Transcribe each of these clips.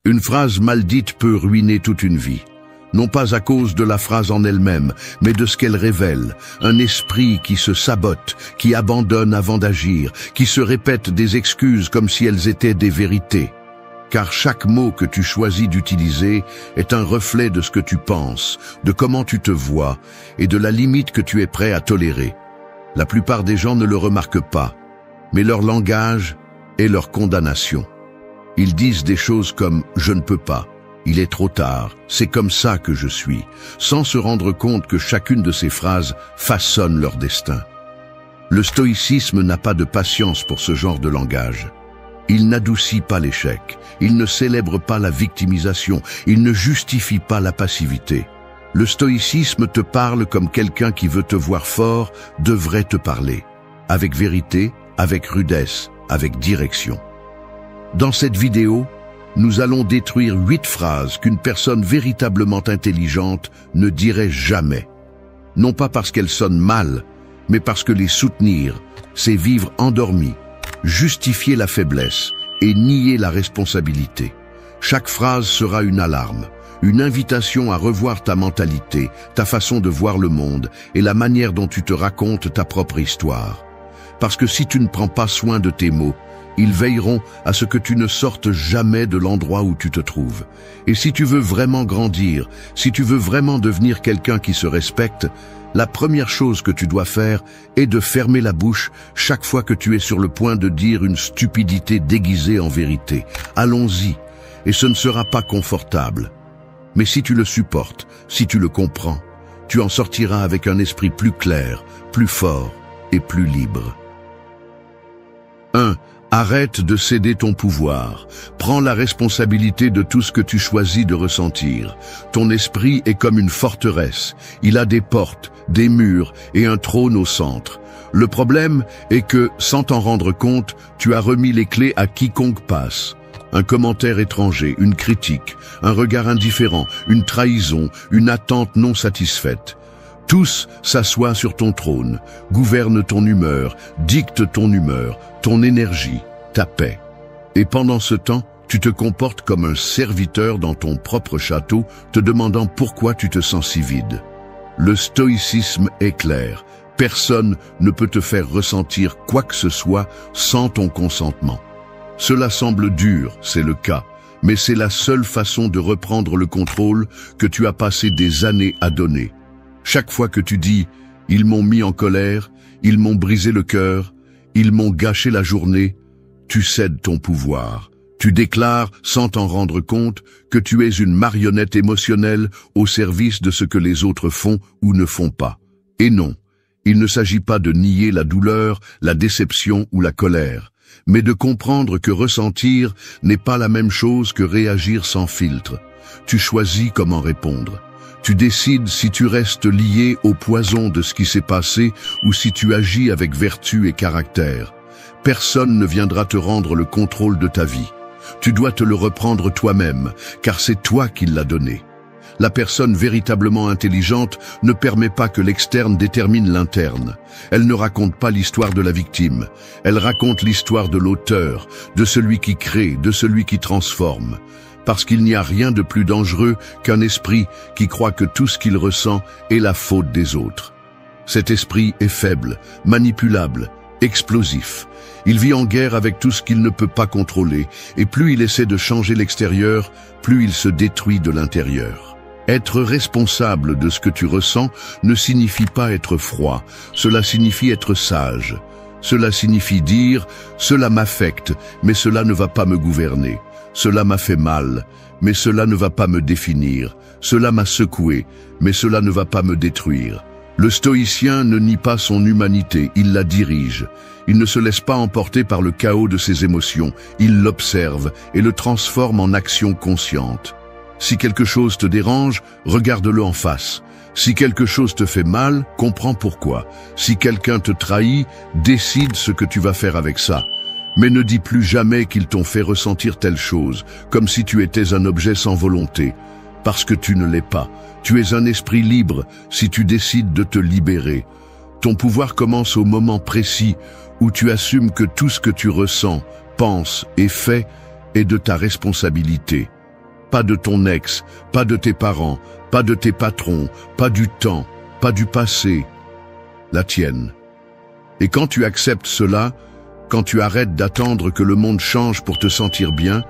Une phrase mal dite peut ruiner toute une vie. Non pas à cause de la phrase en elle-même, mais de ce qu'elle révèle. Un esprit qui se sabote, qui abandonne avant d'agir, qui se répète des excuses comme si elles étaient des vérités. Car chaque mot que tu choisis d'utiliser est un reflet de ce que tu penses, de comment tu te vois et de la limite que tu es prêt à tolérer. La plupart des gens ne le remarquent pas, mais leur langage est leur condamnation. Ils disent des choses comme « je ne peux pas ». Il est trop tard, c'est comme ça que je suis, sans se rendre compte que chacune de ces phrases façonne leur destin. Le stoïcisme n'a pas de patience pour ce genre de langage. Il n'adoucit pas l'échec, il ne célèbre pas la victimisation, il ne justifie pas la passivité. Le stoïcisme te parle comme quelqu'un qui veut te voir fort devrait te parler, avec vérité, avec rudesse, avec direction. Dans cette vidéo, nous allons détruire 8 phrases qu'une personne véritablement intelligente ne dirait jamais. Non pas parce qu'elles sonnent mal, mais parce que les soutenir, c'est vivre endormi, justifier la faiblesse et nier la responsabilité. Chaque phrase sera une alarme, une invitation à revoir ta mentalité, ta façon de voir le monde et la manière dont tu te racontes ta propre histoire. Parce que si tu ne prends pas soin de tes mots, ils veilleront à ce que tu ne sortes jamais de l'endroit où tu te trouves. Et si tu veux vraiment grandir, si tu veux vraiment devenir quelqu'un qui se respecte, la première chose que tu dois faire est de fermer la bouche chaque fois que tu es sur le point de dire une stupidité déguisée en vérité. Allons-y, et ce ne sera pas confortable. Mais si tu le supportes, si tu le comprends, tu en sortiras avec un esprit plus clair, plus fort et plus libre. 1. Arrête de céder ton pouvoir. Prends la responsabilité de tout ce que tu choisis de ressentir. Ton esprit est comme une forteresse. Il a des portes, des murs et un trône au centre. Le problème est que, sans t'en rendre compte, tu as remis les clés à quiconque passe. Un commentaire étranger, une critique, un regard indifférent, une trahison, une attente non satisfaite. Tous s'assoient sur ton trône, gouvernent ton humeur, dictent ton humeur, ton énergie, ta paix. Et pendant ce temps, tu te comportes comme un serviteur dans ton propre château, te demandant pourquoi tu te sens si vide. Le stoïcisme est clair. Personne ne peut te faire ressentir quoi que ce soit sans ton consentement. Cela semble dur, c'est le cas, mais c'est la seule façon de reprendre le contrôle que tu as passé des années à donner. Chaque fois que tu dis « ils m'ont mis en colère, ils m'ont brisé le cœur, ils m'ont gâché la journée », tu cèdes ton pouvoir. Tu déclares, sans t'en rendre compte, que tu es une marionnette émotionnelle au service de ce que les autres font ou ne font pas. Et non, il ne s'agit pas de nier la douleur, la déception ou la colère, mais de comprendre que ressentir n'est pas la même chose que réagir sans filtre. Tu choisis comment répondre. Tu décides si tu restes lié au poison de ce qui s'est passé ou si tu agis avec vertu et caractère. Personne ne viendra te rendre le contrôle de ta vie. Tu dois te le reprendre toi-même, car c'est toi qui l'as donné. La personne véritablement intelligente ne permet pas que l'externe détermine l'interne. Elle ne raconte pas l'histoire de la victime. Elle raconte l'histoire de l'auteur, de celui qui crée, de celui qui transforme. Parce qu'il n'y a rien de plus dangereux qu'un esprit qui croit que tout ce qu'il ressent est la faute des autres. Cet esprit est faible, manipulable, explosif. Il vit en guerre avec tout ce qu'il ne peut pas contrôler, et plus il essaie de changer l'extérieur, plus il se détruit de l'intérieur. Être responsable de ce que tu ressens ne signifie pas être froid, cela signifie être sage. Cela signifie dire « cela m'affecte, mais cela ne va pas me gouverner ». Cela m'a fait mal, mais cela ne va pas me définir. Cela m'a secoué, mais cela ne va pas me détruire. Le stoïcien ne nie pas son humanité, il la dirige. Il ne se laisse pas emporter par le chaos de ses émotions, il l'observe et le transforme en action consciente. Si quelque chose te dérange, regarde-le en face. Si quelque chose te fait mal, comprends pourquoi. Si quelqu'un te trahit, décide ce que tu vas faire avec ça. Mais ne dis plus jamais qu'ils t'ont fait ressentir telle chose, comme si tu étais un objet sans volonté, parce que tu ne l'es pas. Tu es un esprit libre si tu décides de te libérer. Ton pouvoir commence au moment précis où tu assumes que tout ce que tu ressens, penses et fais est de ta responsabilité. pas de ton ex, pas de tes parents, pas de tes patrons, pas du temps, pas du passé, la tienne. Et quand tu acceptes cela, quand tu arrêtes d'attendre que le monde change pour te sentir bien,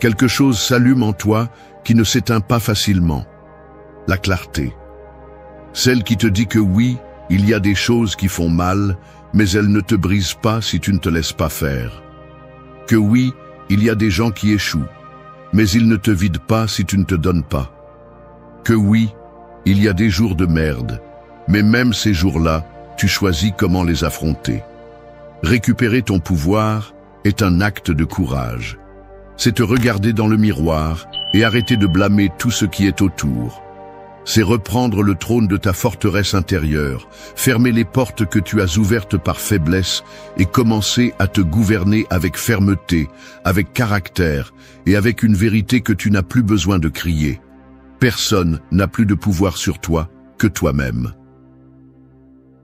quelque chose s'allume en toi qui ne s'éteint pas facilement. La clarté. Celle qui te dit que oui, il y a des choses qui font mal, mais elles ne te brisent pas si tu ne te laisses pas faire. Que oui, il y a des gens qui échouent, mais ils ne te vident pas si tu ne te donnes pas. Que oui, il y a des jours de merde, mais même ces jours-là, tu choisis comment les affronter. Récupérer ton pouvoir est un acte de courage. C'est te regarder dans le miroir et arrêter de blâmer tout ce qui est autour. C'est reprendre le trône de ta forteresse intérieure, fermer les portes que tu as ouvertes par faiblesse et commencer à te gouverner avec fermeté, avec caractère et avec une vérité que tu n'as plus besoin de crier. Personne n'a plus de pouvoir sur toi que toi-même.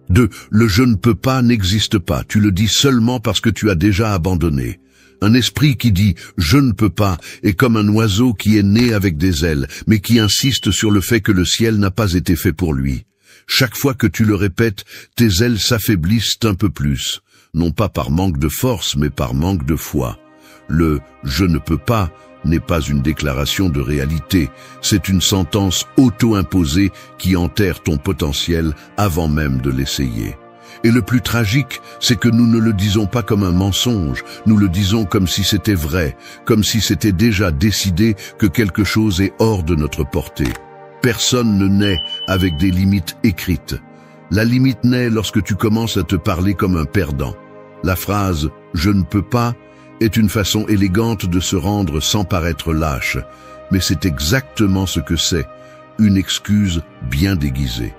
2. Le « je ne peux pas » n'existe pas, tu le dis seulement parce que tu as déjà abandonné. Un esprit qui dit « je ne peux pas » est comme un oiseau qui est né avec des ailes, mais qui insiste sur le fait que le ciel n'a pas été fait pour lui. Chaque fois que tu le répètes, tes ailes s'affaiblissent un peu plus, non pas par manque de force, mais par manque de foi. Le « je ne peux pas » n'est pas une déclaration de réalité, c'est une sentence auto-imposée qui enterre ton potentiel avant même de l'essayer. Et le plus tragique, c'est que nous ne le disons pas comme un mensonge, nous le disons comme si c'était vrai, comme si c'était déjà décidé que quelque chose est hors de notre portée. Personne ne naît avec des limites écrites. La limite naît lorsque tu commences à te parler comme un perdant. La phrase « je ne peux pas » est une façon élégante de se rendre sans paraître lâche, mais c'est exactement ce que c'est, une excuse bien déguisée.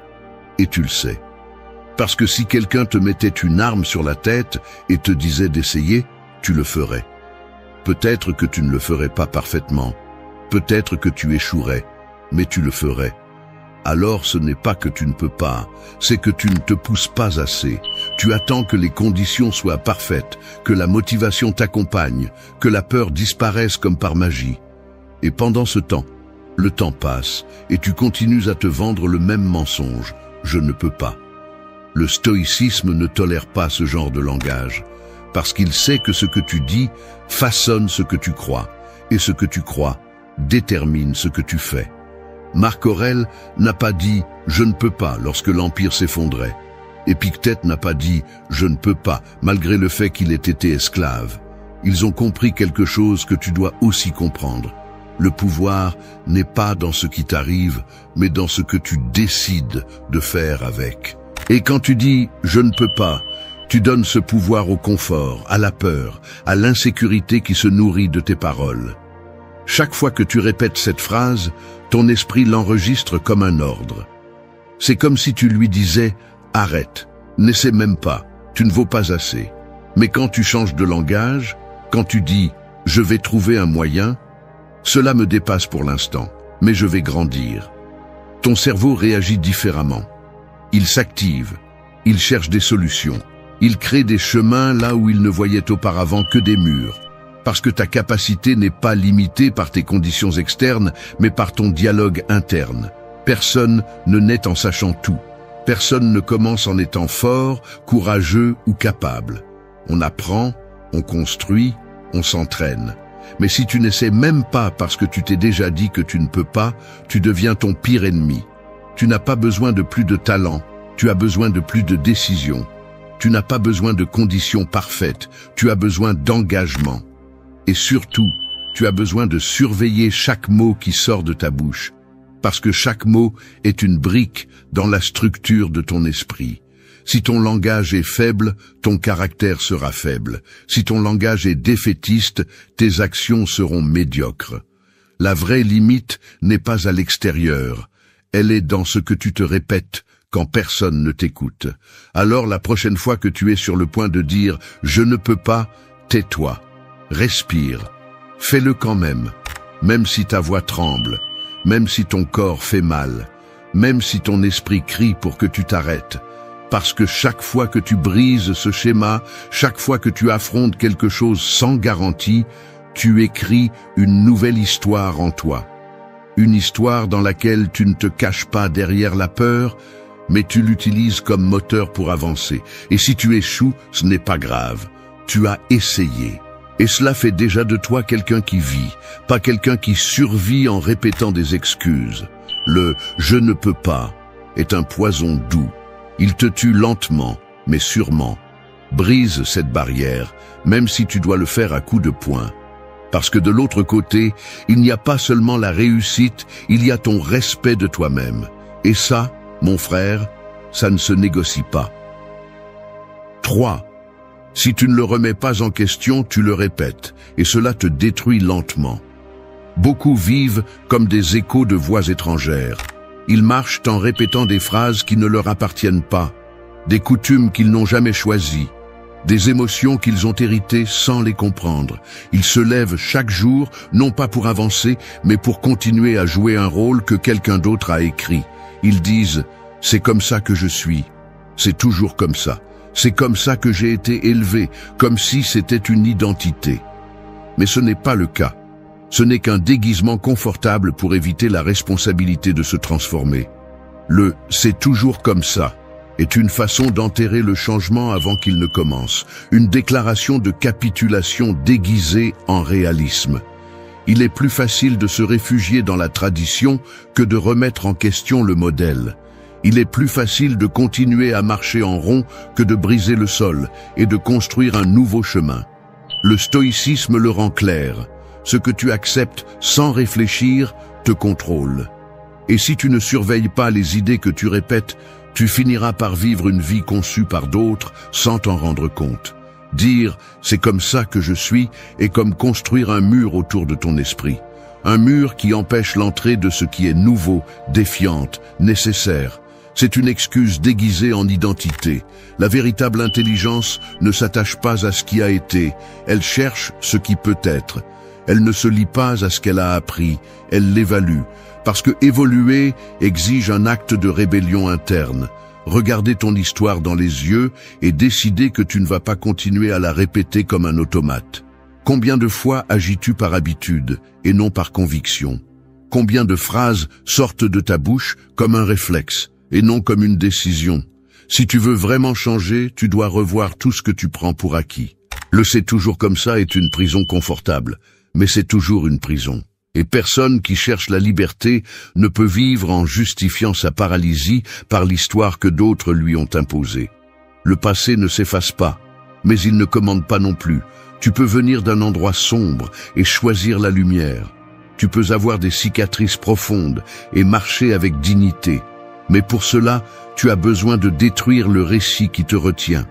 Et tu le sais. Parce que si quelqu'un te mettait une arme sur la tête et te disait d'essayer, tu le ferais. Peut-être que tu ne le ferais pas parfaitement, peut-être que tu échouerais, mais tu le ferais. Alors ce n'est pas que tu ne peux pas, c'est que tu ne te pousses pas assez. Tu attends que les conditions soient parfaites, que la motivation t'accompagne, que la peur disparaisse comme par magie. Et pendant ce temps, le temps passe et tu continues à te vendre le même mensonge. Je ne peux pas. Le stoïcisme ne tolère pas ce genre de langage, parce qu'il sait que ce que tu dis façonne ce que tu crois, et ce que tu crois détermine ce que tu fais. Marc Aurèle n'a pas dit « je ne peux pas » lorsque l'Empire s'effondrait. Épictète n'a pas dit « je ne peux pas » malgré le fait qu'il ait été esclave. Ils ont compris quelque chose que tu dois aussi comprendre. Le pouvoir n'est pas dans ce qui t'arrive, mais dans ce que tu décides de faire avec. Et quand tu dis « je ne peux pas », tu donnes ce pouvoir au confort, à la peur, à l'insécurité qui se nourrit de tes paroles. Chaque fois que tu répètes cette phrase, ton esprit l'enregistre comme un ordre. C'est comme si tu lui disais « arrête, n'essaie même pas, tu ne vaux pas assez ». Mais quand tu changes de langage, quand tu dis « je vais trouver un moyen », cela me dépasse pour l'instant, mais je vais grandir. Ton cerveau réagit différemment. Il s'active, il cherche des solutions, il crée des chemins là où il ne voyait auparavant que des murs. Parce que ta capacité n'est pas limitée par tes conditions externes, mais par ton dialogue interne. Personne ne naît en sachant tout. Personne ne commence en étant fort, courageux ou capable. On apprend, on construit, on s'entraîne. Mais si tu n'essaies même pas parce que tu t'es déjà dit que tu ne peux pas, tu deviens ton pire ennemi. Tu n'as pas besoin de plus de talent, tu as besoin de plus de décision. Tu n'as pas besoin de conditions parfaites, tu as besoin d'engagement. Et surtout, tu as besoin de surveiller chaque mot qui sort de ta bouche, parce que chaque mot est une brique dans la structure de ton esprit. Si ton langage est faible, ton caractère sera faible. Si ton langage est défaitiste, tes actions seront médiocres. La vraie limite n'est pas à l'extérieur, elle est dans ce que tu te répètes quand personne ne t'écoute. Alors la prochaine fois que tu es sur le point de dire « je ne peux pas », tais-toi. Respire, fais-le quand même si ta voix tremble, même si ton corps fait mal, même si ton esprit crie pour que tu t'arrêtes. Parce que chaque fois que tu brises ce schéma, chaque fois que tu affrontes quelque chose sans garantie, tu écris une nouvelle histoire en toi. Une histoire dans laquelle tu ne te caches pas derrière la peur, mais tu l'utilises comme moteur pour avancer. Et si tu échoues, ce n'est pas grave. Tu as essayé. Et cela fait déjà de toi quelqu'un qui vit, pas quelqu'un qui survit en répétant des excuses. Le « je ne peux pas » est un poison doux. Il te tue lentement, mais sûrement. Brise cette barrière, même si tu dois le faire à coups de poing. Parce que de l'autre côté, il n'y a pas seulement la réussite, il y a ton respect de toi-même. Et ça, mon frère, ça ne se négocie pas. 3. Si tu ne le remets pas en question, tu le répètes, et cela te détruit lentement. Beaucoup vivent comme des échos de voix étrangères. Ils marchent en répétant des phrases qui ne leur appartiennent pas, des coutumes qu'ils n'ont jamais choisies, des émotions qu'ils ont héritées sans les comprendre. Ils se lèvent chaque jour, non pas pour avancer, mais pour continuer à jouer un rôle que quelqu'un d'autre a écrit. Ils disent « c'est comme ça que je suis, c'est toujours comme ça, c'est comme ça que j'ai été élevé », comme si c'était une identité. Mais ce n'est pas le cas. Ce n'est qu'un déguisement confortable pour éviter la responsabilité de se transformer. Le « c'est toujours comme ça » est une façon d'enterrer le changement avant qu'il ne commence, une déclaration de capitulation déguisée en réalisme. Il est plus facile de se réfugier dans la tradition que de remettre en question le modèle. Il est plus facile de continuer à marcher en rond que de briser le sol et de construire un nouveau chemin. Le stoïcisme le rend clair. Ce que tu acceptes sans réfléchir te contrôle. Et si tu ne surveilles pas les idées que tu répètes, tu finiras par vivre une vie conçue par d'autres sans t'en rendre compte. Dire « c'est comme ça que je suis » est comme construire un mur autour de ton esprit. Un mur qui empêche l'entrée de ce qui est nouveau, défiante, nécessaire. C'est une excuse déguisée en identité. La véritable intelligence ne s'attache pas à ce qui a été, elle cherche ce qui peut être. Elle ne se lie pas à ce qu'elle a appris, elle l'évalue. Parce que évoluer exige un acte de rébellion interne. Regarder ton histoire dans les yeux et décider que tu ne vas pas continuer à la répéter comme un automate. Combien de fois agis-tu par habitude et non par conviction? Combien de phrases sortent de ta bouche comme un réflexe et non comme une décision? Si tu veux vraiment changer, tu dois revoir tout ce que tu prends pour acquis. Le « c'est toujours comme ça » est une prison confortable, mais c'est toujours une prison. Et personne qui cherche la liberté ne peut vivre en justifiant sa paralysie par l'histoire que d'autres lui ont imposée. Le passé ne s'efface pas, mais il ne commande pas non plus. Tu peux venir d'un endroit sombre et choisir la lumière. Tu peux avoir des cicatrices profondes et marcher avec dignité. Mais pour cela, tu as besoin de détruire le récit qui te retient.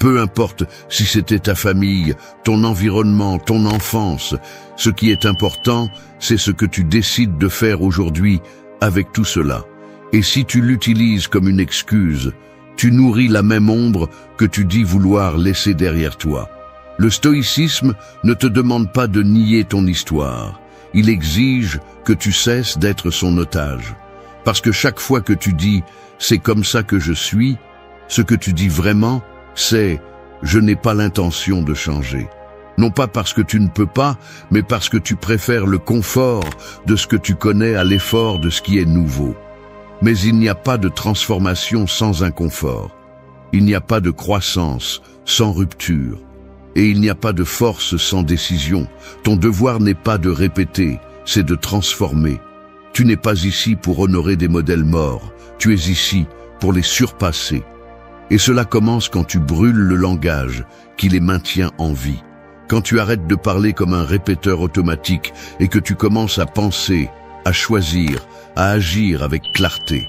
Peu importe si c'était ta famille, ton environnement, ton enfance, ce qui est important, c'est ce que tu décides de faire aujourd'hui avec tout cela. Et si tu l'utilises comme une excuse, tu nourris la même ombre que tu dis vouloir laisser derrière toi. Le stoïcisme ne te demande pas de nier ton histoire. Il exige que tu cesses d'être son otage. Parce que chaque fois que tu dis « c'est comme ça que je suis », ce que tu dis vraiment, c'est « je n'ai pas l'intention de changer ». Non pas parce que tu ne peux pas, mais parce que tu préfères le confort de ce que tu connais à l'effort de ce qui est nouveau. Mais il n'y a pas de transformation sans inconfort. Il n'y a pas de croissance sans rupture. Et il n'y a pas de force sans décision. Ton devoir n'est pas de répéter, c'est de transformer. Tu n'es pas ici pour honorer des modèles morts. Tu es ici pour les surpasser. Et cela commence quand tu brûles le langage qui les maintient en vie. Quand tu arrêtes de parler comme un répéteur automatique et que tu commences à penser, à choisir, à agir avec clarté.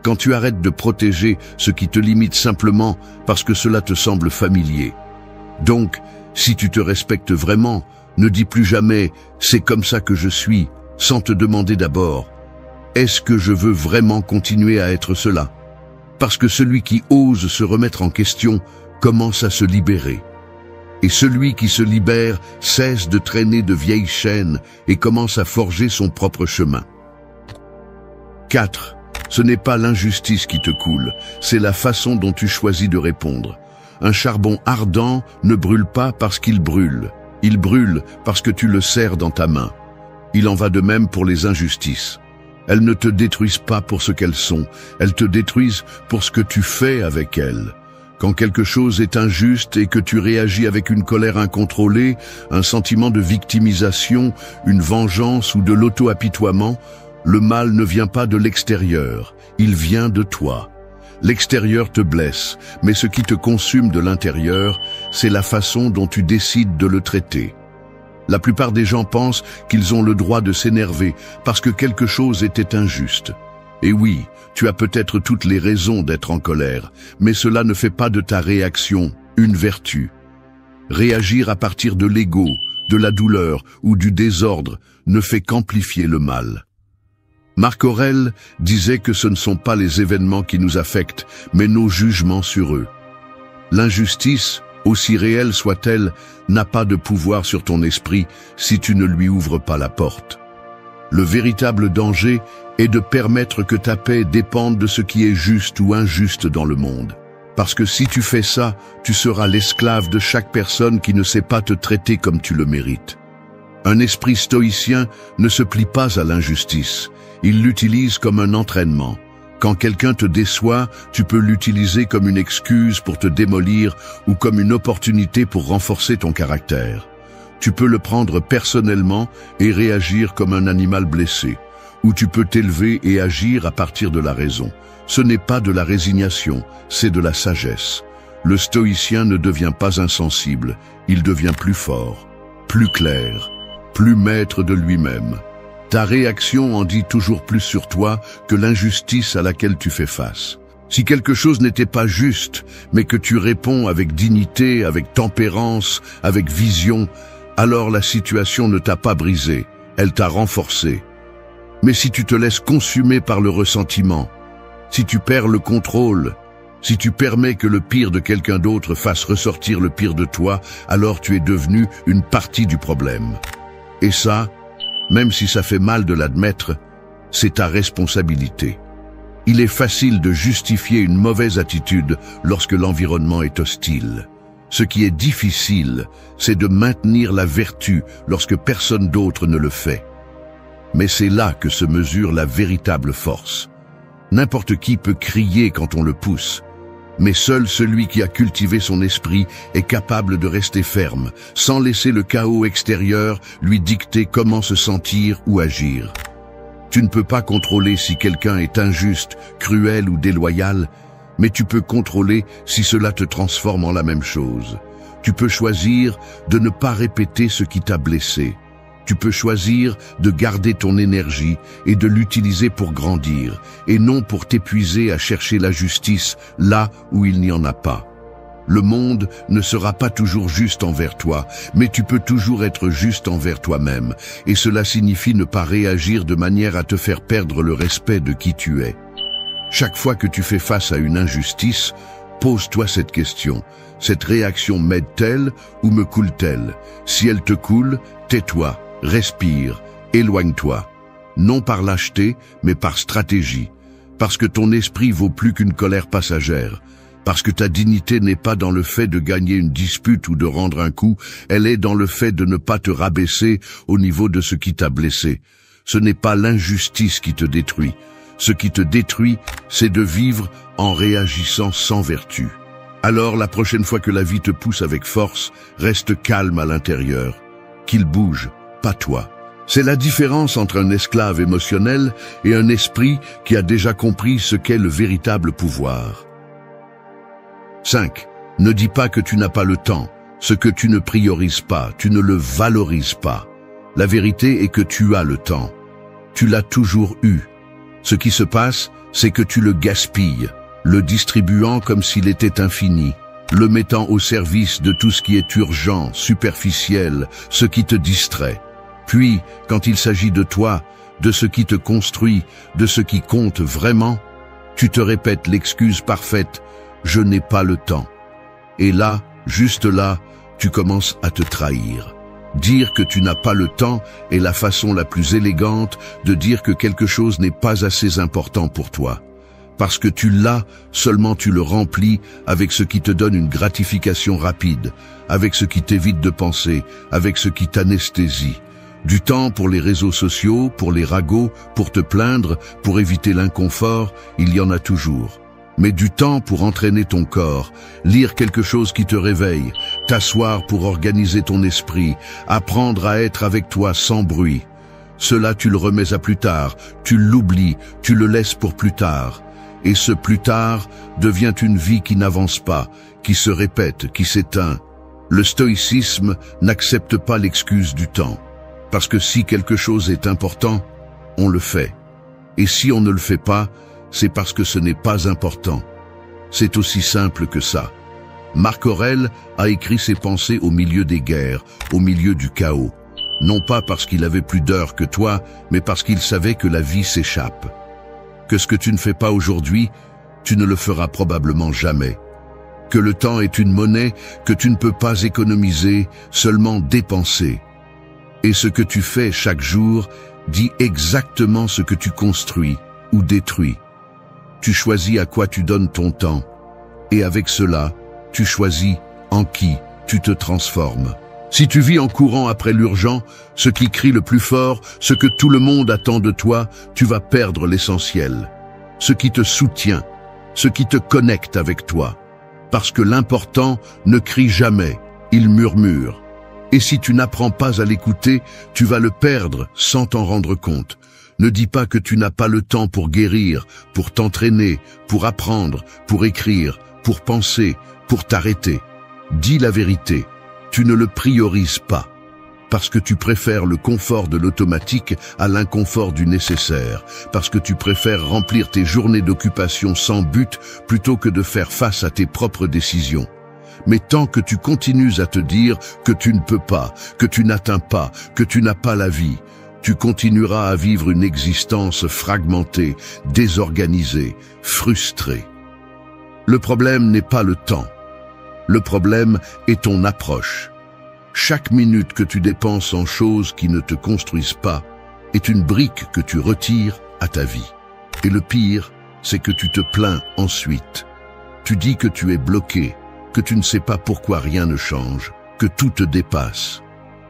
Quand tu arrêtes de protéger ce qui te limite simplement parce que cela te semble familier. Donc, si tu te respectes vraiment, ne dis plus jamais « c'est comme ça que je suis » sans te demander d'abord « est-ce que je veux vraiment continuer à être cela ?» Parce que celui qui ose se remettre en question commence à se libérer. Et celui qui se libère cesse de traîner de vieilles chaînes et commence à forger son propre chemin. 4. Ce n'est pas l'injustice qui te coule, c'est la façon dont tu choisis de répondre. Un charbon ardent ne brûle pas parce qu'il brûle. Il brûle parce que tu le serres dans ta main. Il en va de même pour les injustices. Elles ne te détruisent pas pour ce qu'elles sont, elles te détruisent pour ce que tu fais avec elles. Quand quelque chose est injuste et que tu réagis avec une colère incontrôlée, un sentiment de victimisation, une vengeance ou de l'auto-apitoiement, le mal ne vient pas de l'extérieur, il vient de toi. L'extérieur te blesse, mais ce qui te consume de l'intérieur, c'est la façon dont tu décides de le traiter. La plupart des gens pensent qu'ils ont le droit de s'énerver parce que quelque chose était injuste. Et oui, tu as peut-être toutes les raisons d'être en colère, mais cela ne fait pas de ta réaction une vertu. Réagir à partir de l'ego, de la douleur ou du désordre ne fait qu'amplifier le mal. Marc Aurèle disait que ce ne sont pas les événements qui nous affectent, mais nos jugements sur eux. L'injustice, aussi réelle soit-elle, n'a pas de pouvoir sur ton esprit si tu ne lui ouvres pas la porte. Le véritable danger est de permettre que ta paix dépende de ce qui est juste ou injuste dans le monde. Parce que si tu fais ça, tu seras l'esclave de chaque personne qui ne sait pas te traiter comme tu le mérites. Un esprit stoïcien ne se plie pas à l'injustice, il l'utilise comme un entraînement. Quand quelqu'un te déçoit, tu peux l'utiliser comme une excuse pour te démolir ou comme une opportunité pour renforcer ton caractère. Tu peux le prendre personnellement et réagir comme un animal blessé. Ou tu peux t'élever et agir à partir de la raison. Ce n'est pas de la résignation, c'est de la sagesse. Le stoïcien ne devient pas insensible, il devient plus fort, plus clair, plus maître de lui-même. Ta réaction en dit toujours plus sur toi que l'injustice à laquelle tu fais face. Si quelque chose n'était pas juste, mais que tu réponds avec dignité, avec tempérance, avec vision, alors la situation ne t'a pas brisé, elle t'a renforcé. Mais si tu te laisses consumer par le ressentiment, si tu perds le contrôle, si tu permets que le pire de quelqu'un d'autre fasse ressortir le pire de toi, alors tu es devenu une partie du problème. Et ça, même si ça fait mal de l'admettre, c'est ta responsabilité. Il est facile de justifier une mauvaise attitude lorsque l'environnement est hostile. Ce qui est difficile, c'est de maintenir la vertu lorsque personne d'autre ne le fait. Mais c'est là que se mesure la véritable force. N'importe qui peut crier quand on le pousse, mais seul celui qui a cultivé son esprit est capable de rester ferme, sans laisser le chaos extérieur lui dicter comment se sentir ou agir. Tu ne peux pas contrôler si quelqu'un est injuste, cruel ou déloyal, mais tu peux contrôler si cela te transforme en la même chose. Tu peux choisir de ne pas répéter ce qui t'a blessé. Tu peux choisir de garder ton énergie et de l'utiliser pour grandir, et non pour t'épuiser à chercher la justice là où il n'y en a pas. Le monde ne sera pas toujours juste envers toi, mais tu peux toujours être juste envers toi-même, et cela signifie ne pas réagir de manière à te faire perdre le respect de qui tu es. Chaque fois que tu fais face à une injustice, pose-toi cette question. Cette réaction m'aide-t-elle ou me coule-t-elle? Si elle te coule, tais-toi. Respire, éloigne-toi, non par lâcheté, mais par stratégie, parce que ton esprit vaut plus qu'une colère passagère, parce que ta dignité n'est pas dans le fait de gagner une dispute ou de rendre un coup, elle est dans le fait de ne pas te rabaisser au niveau de ce qui t'a blessé. Ce n'est pas l'injustice qui te détruit. Ce qui te détruit, c'est de vivre en réagissant sans vertu. Alors, la prochaine fois que la vie te pousse avec force, reste calme à l'intérieur, qu'il bouge, pas toi. C'est la différence entre un esclave émotionnel et un esprit qui a déjà compris ce qu'est le véritable pouvoir. 5. Ne dis pas que tu n'as pas le temps. Ce que tu ne priorises pas, tu ne le valorises pas. La vérité est que tu as le temps. Tu l'as toujours eu. Ce qui se passe, c'est que tu le gaspilles, le distribuant comme s'il était infini, le mettant au service de tout ce qui est urgent, superficiel, ce qui te distrait. Puis, quand il s'agit de toi, de ce qui te construit, de ce qui compte vraiment, tu te répètes l'excuse parfaite « je n'ai pas le temps ». Et là, juste là, tu commences à te trahir. Dire que tu n'as pas le temps est la façon la plus élégante de dire que quelque chose n'est pas assez important pour toi. Parce que tu l'as, seulement tu le remplis avec ce qui te donne une gratification rapide, avec ce qui t'évite de penser, avec ce qui t'anesthésie. Du temps pour les réseaux sociaux, pour les ragots, pour te plaindre, pour éviter l'inconfort, il y en a toujours. Mais du temps pour entraîner ton corps, lire quelque chose qui te réveille, t'asseoir pour organiser ton esprit, apprendre à être avec toi sans bruit. Cela tu le remets à plus tard, tu l'oublies, tu le laisses pour plus tard. Et ce plus tard devient une vie qui n'avance pas, qui se répète, qui s'éteint. Le stoïcisme n'accepte pas l'excuse du temps. Parce que si quelque chose est important, on le fait. Et si on ne le fait pas, c'est parce que ce n'est pas important. C'est aussi simple que ça. Marc Aurèle a écrit ses pensées au milieu des guerres, au milieu du chaos. Non pas parce qu'il avait plus d'heures que toi, mais parce qu'il savait que la vie s'échappe. Que ce que tu ne fais pas aujourd'hui, tu ne le feras probablement jamais. Que le temps est une monnaie que tu ne peux pas économiser, seulement dépenser. Et ce que tu fais chaque jour dit exactement ce que tu construis ou détruis. Tu choisis à quoi tu donnes ton temps. Et avec cela, tu choisis en qui tu te transformes. Si tu vis en courant après l'urgent, ce qui crie le plus fort, ce que tout le monde attend de toi, tu vas perdre l'essentiel. Ce qui te soutient, ce qui te connecte avec toi. Parce que l'important ne crie jamais, il murmure. Et si tu n'apprends pas à l'écouter, tu vas le perdre sans t'en rendre compte. Ne dis pas que tu n'as pas le temps pour guérir, pour t'entraîner, pour apprendre, pour écrire, pour penser, pour t'arrêter. Dis la vérité, tu ne le priorises pas. Parce que tu préfères le confort de l'automatique à l'inconfort du nécessaire. Parce que tu préfères remplir tes journées d'occupation sans but plutôt que de faire face à tes propres décisions. Mais tant que tu continues à te dire que tu ne peux pas, que tu n'atteins pas, que tu n'as pas la vie, tu continueras à vivre une existence fragmentée, désorganisée, frustrée. Le problème n'est pas le temps. Le problème est ton approche. Chaque minute que tu dépenses en choses qui ne te construisent pas est une brique que tu retires à ta vie. Et le pire, c'est que tu te plains ensuite. Tu dis que tu es bloqué, que tu ne sais pas pourquoi rien ne change, que tout te dépasse.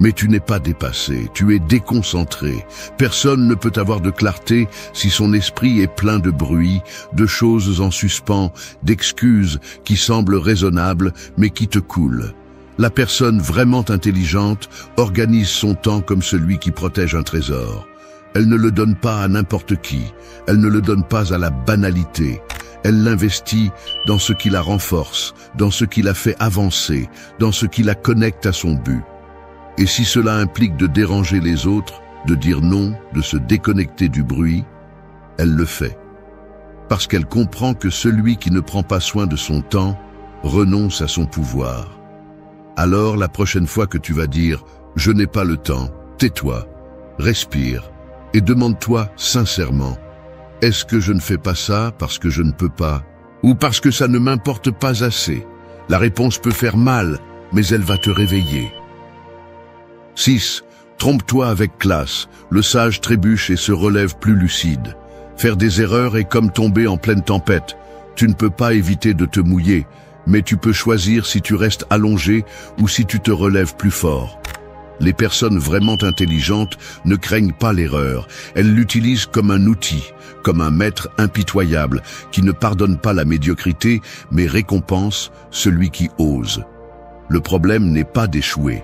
Mais tu n'es pas dépassé, tu es déconcentré. Personne ne peut avoir de clarté si son esprit est plein de bruit, de choses en suspens, d'excuses qui semblent raisonnables mais qui te coulent. La personne vraiment intelligente organise son temps comme celui qui protège un trésor. Elle ne le donne pas à n'importe qui, elle ne le donne pas à la banalité. Elle l'investit dans ce qui la renforce, dans ce qui la fait avancer, dans ce qui la connecte à son but. Et si cela implique de déranger les autres, de dire non, de se déconnecter du bruit, elle le fait. Parce qu'elle comprend que celui qui ne prend pas soin de son temps renonce à son pouvoir. Alors la prochaine fois que tu vas dire « je n'ai pas le temps », tais-toi, respire et demande-toi sincèrement « est-ce que je ne fais pas ça parce que je ne peux pas ou parce que ça ne m'importe pas assez ?» La réponse peut faire mal, mais elle va te réveiller. 6. Trompe-toi avec classe. Le sage trébuche et se relève plus lucide. Faire des erreurs est comme tomber en pleine tempête. Tu ne peux pas éviter de te mouiller, mais tu peux choisir si tu restes allongé ou si tu te relèves plus fort. Les personnes vraiment intelligentes ne craignent pas l'erreur. Elles l'utilisent comme un outil, comme un maître impitoyable qui ne pardonne pas la médiocrité, mais récompense celui qui ose. Le problème n'est pas d'échouer.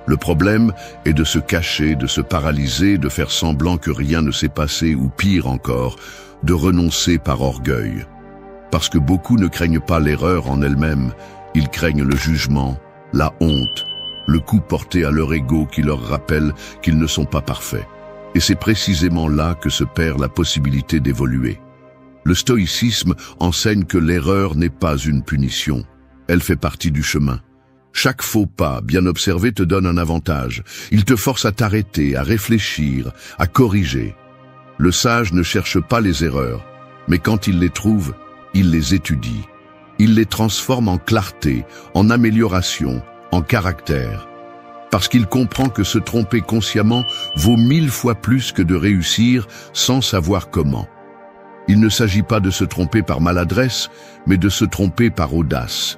Le problème est de se cacher, de se paralyser, de faire semblant que rien ne s'est passé ou pire encore, de renoncer par orgueil. Parce que beaucoup ne craignent pas l'erreur en elle-même, ils craignent le jugement, la honte, le coup porté à leur ego qui leur rappelle qu'ils ne sont pas parfaits. Et c'est précisément là que se perd la possibilité d'évoluer. Le stoïcisme enseigne que l'erreur n'est pas une punition, elle fait partie du chemin. Chaque faux pas bien observé te donne un avantage. Il te force à t'arrêter, à réfléchir, à corriger. Le sage ne cherche pas les erreurs, mais quand il les trouve, il les étudie. Il les transforme en clarté, en amélioration, en caractère. Parce qu'il comprend que se tromper consciemment vaut 1000 fois plus que de réussir sans savoir comment. Il ne s'agit pas de se tromper par maladresse, mais de se tromper par audace.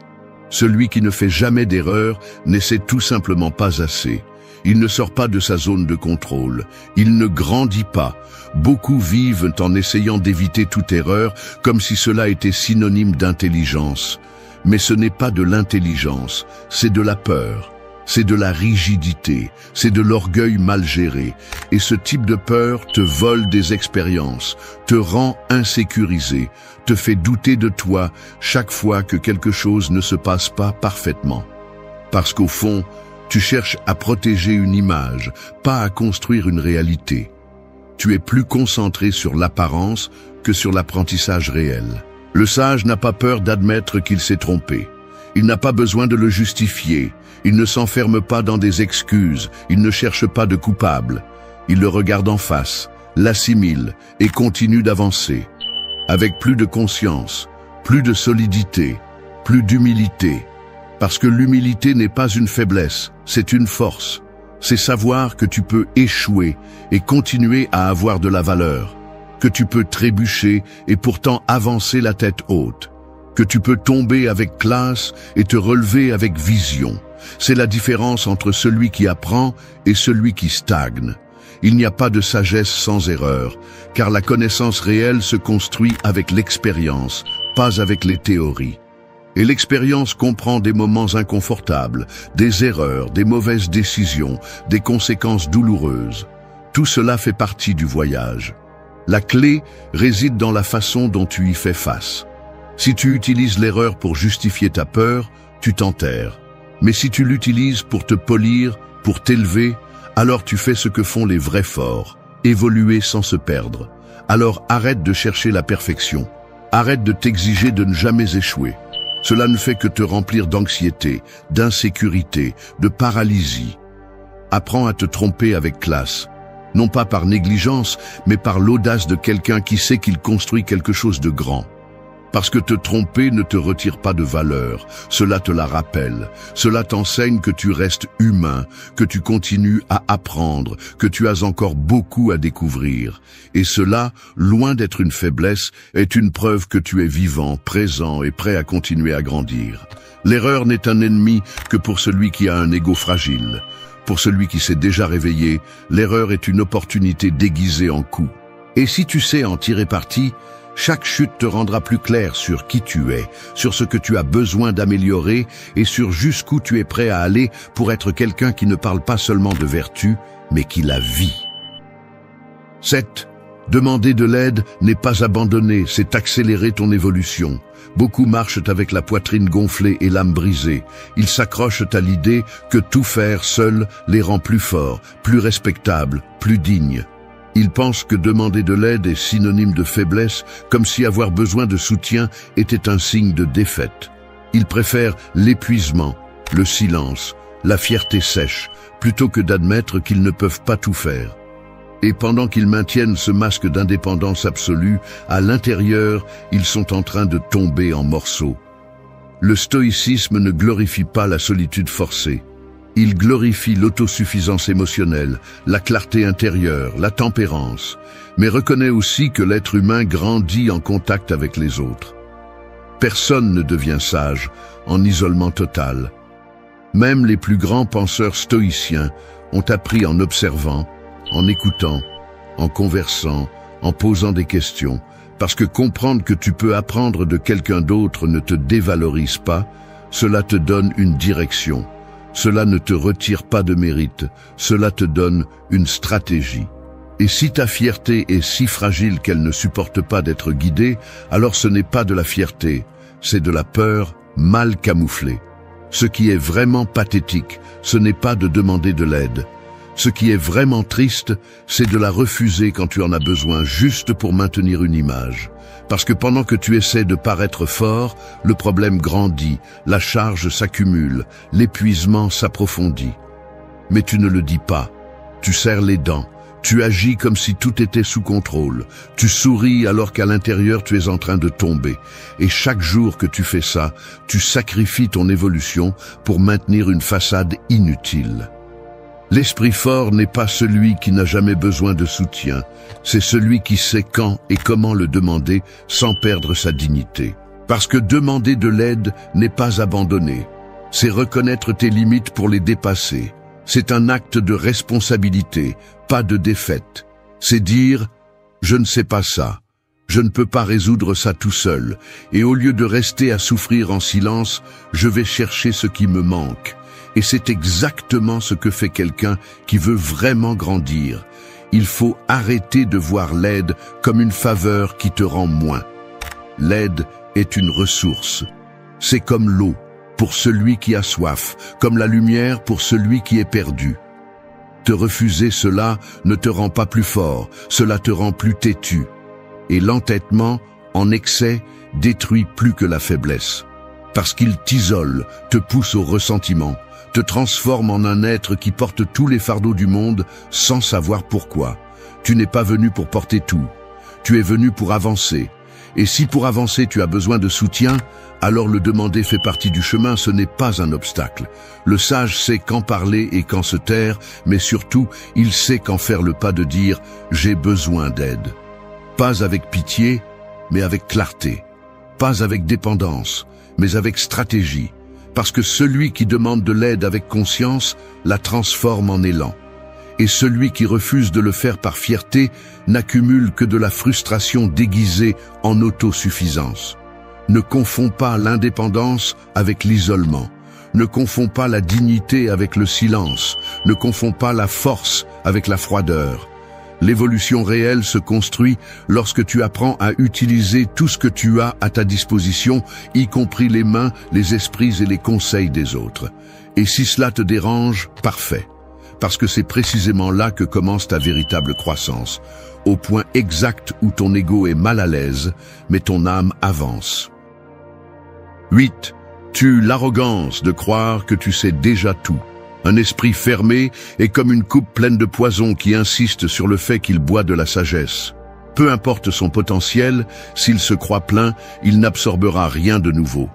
Celui qui ne fait jamais d'erreur n'essaie tout simplement pas assez. Il ne sort pas de sa zone de contrôle. Il ne grandit pas. Beaucoup vivent en essayant d'éviter toute erreur, comme si cela était synonyme d'intelligence. Mais ce n'est pas de l'intelligence, c'est de la peur. C'est de la rigidité, c'est de l'orgueil mal géré. Et ce type de peur te vole des expériences, te rend insécurisé, te fait douter de toi chaque fois que quelque chose ne se passe pas parfaitement. Parce qu'au fond, tu cherches à protéger une image, pas à construire une réalité. Tu es plus concentré sur l'apparence que sur l'apprentissage réel. Le sage n'a pas peur d'admettre qu'il s'est trompé. Il n'a pas besoin de le justifier. Il ne s'enferme pas dans des excuses. Il ne cherche pas de coupable. Il le regarde en face, l'assimile et continue d'avancer. Avec plus de conscience, plus de solidité, plus d'humilité. Parce que l'humilité n'est pas une faiblesse, c'est une force. C'est savoir que tu peux échouer et continuer à avoir de la valeur. Que tu peux trébucher et pourtant avancer la tête haute. Que tu peux tomber avec classe et te relever avec vision. C'est la différence entre celui qui apprend et celui qui stagne. Il n'y a pas de sagesse sans erreur, car la connaissance réelle se construit avec l'expérience, pas avec les théories. Et l'expérience comprend des moments inconfortables, des erreurs, des mauvaises décisions, des conséquences douloureuses. Tout cela fait partie du voyage. La clé réside dans la façon dont tu y fais face. Si tu utilises l'erreur pour justifier ta peur, tu t'enterres. Mais si tu l'utilises pour te polir, pour t'élever, alors tu fais ce que font les vrais forts, évoluer sans se perdre. Alors arrête de chercher la perfection. Arrête de t'exiger de ne jamais échouer. Cela ne fait que te remplir d'anxiété, d'insécurité, de paralysie. Apprends à te tromper avec classe. Non pas par négligence, mais par l'audace de quelqu'un qui sait qu'il construit quelque chose de grand. Parce que te tromper ne te retire pas de valeur, cela te la rappelle, cela t'enseigne que tu restes humain, que tu continues à apprendre, que tu as encore beaucoup à découvrir. Et cela, loin d'être une faiblesse, est une preuve que tu es vivant, présent et prêt à continuer à grandir. L'erreur n'est un ennemi que pour celui qui a un ego fragile. Pour celui qui s'est déjà réveillé, l'erreur est une opportunité déguisée en coup. Et si tu sais en tirer parti, chaque chute te rendra plus clair sur qui tu es, sur ce que tu as besoin d'améliorer et sur jusqu'où tu es prêt à aller pour être quelqu'un qui ne parle pas seulement de vertu, mais qui la vit. 7. Demander de l'aide n'est pas abandonner, c'est accélérer ton évolution. Beaucoup marchent avec la poitrine gonflée et l'âme brisée. Ils s'accrochent à l'idée que tout faire seul les rend plus forts, plus respectables, plus dignes. Ils pensent que demander de l'aide est synonyme de faiblesse, comme si avoir besoin de soutien était un signe de défaite. Ils préfèrent l'épuisement, le silence, la fierté sèche, plutôt que d'admettre qu'ils ne peuvent pas tout faire. Et pendant qu'ils maintiennent ce masque d'indépendance absolue, à l'intérieur, ils sont en train de tomber en morceaux. Le stoïcisme ne glorifie pas la solitude forcée. Il glorifie l'autosuffisance émotionnelle, la clarté intérieure, la tempérance, mais reconnaît aussi que l'être humain grandit en contact avec les autres. Personne ne devient sage en isolement total. Même les plus grands penseurs stoïciens ont appris en observant, en écoutant, en conversant, en posant des questions, parce que comprendre que tu peux apprendre de quelqu'un d'autre ne te dévalorise pas, cela te donne une direction. Cela ne te retire pas de mérite, cela te donne une stratégie. Et si ta fierté est si fragile qu'elle ne supporte pas d'être guidée, alors ce n'est pas de la fierté, c'est de la peur mal camouflée. Ce qui est vraiment pathétique, ce n'est pas de demander de l'aide. Ce qui est vraiment triste, c'est de la refuser quand tu en as besoin, juste pour maintenir une image. Parce que pendant que tu essaies de paraître fort, le problème grandit, la charge s'accumule, l'épuisement s'approfondit. Mais tu ne le dis pas. Tu serres les dents. Tu agis comme si tout était sous contrôle. Tu souris alors qu'à l'intérieur tu es en train de tomber. Et chaque jour que tu fais ça, tu sacrifies ton évolution pour maintenir une façade inutile. L'esprit fort n'est pas celui qui n'a jamais besoin de soutien, c'est celui qui sait quand et comment le demander sans perdre sa dignité. Parce que demander de l'aide n'est pas abandonner, c'est reconnaître tes limites pour les dépasser. C'est un acte de responsabilité, pas de défaite. C'est dire « je ne sais pas ça ». Je ne peux pas résoudre ça tout seul, et au lieu de rester à souffrir en silence, je vais chercher ce qui me manque. Et c'est exactement ce que fait quelqu'un qui veut vraiment grandir. Il faut arrêter de voir l'aide comme une faveur qui te rend moins. L'aide est une ressource. C'est comme l'eau pour celui qui a soif, comme la lumière pour celui qui est perdu. Te refuser cela ne te rend pas plus fort, cela te rend plus têtu. Et l'entêtement, en excès, détruit plus que la faiblesse. Parce qu'il t'isole, te pousse au ressentiment, te transforme en un être qui porte tous les fardeaux du monde sans savoir pourquoi. Tu n'es pas venu pour porter tout. Tu es venu pour avancer. Et si pour avancer tu as besoin de soutien, alors le demander fait partie du chemin, ce n'est pas un obstacle. Le sage sait quand parler et quand se taire, mais surtout, il sait quand faire le pas de dire « j'ai besoin d'aide ». Pas avec pitié, mais avec clarté. Pas avec dépendance, mais avec stratégie. Parce que celui qui demande de l'aide avec conscience la transforme en élan. Et celui qui refuse de le faire par fierté n'accumule que de la frustration déguisée en autosuffisance. Ne confonds pas l'indépendance avec l'isolement. Ne confonds pas la dignité avec le silence. Ne confonds pas la force avec la froideur. L'évolution réelle se construit lorsque tu apprends à utiliser tout ce que tu as à ta disposition, y compris les mains, les esprits et les conseils des autres. Et si cela te dérange, parfait. Parce que c'est précisément là que commence ta véritable croissance, au point exact où ton ego est mal à l'aise, mais ton âme avance. 8. Tue l'arrogance de croire que tu sais déjà tout. Un esprit fermé est comme une coupe pleine de poison qui insiste sur le fait qu'il boit de la sagesse. Peu importe son potentiel, s'il se croit plein, il n'absorbera rien de nouveau.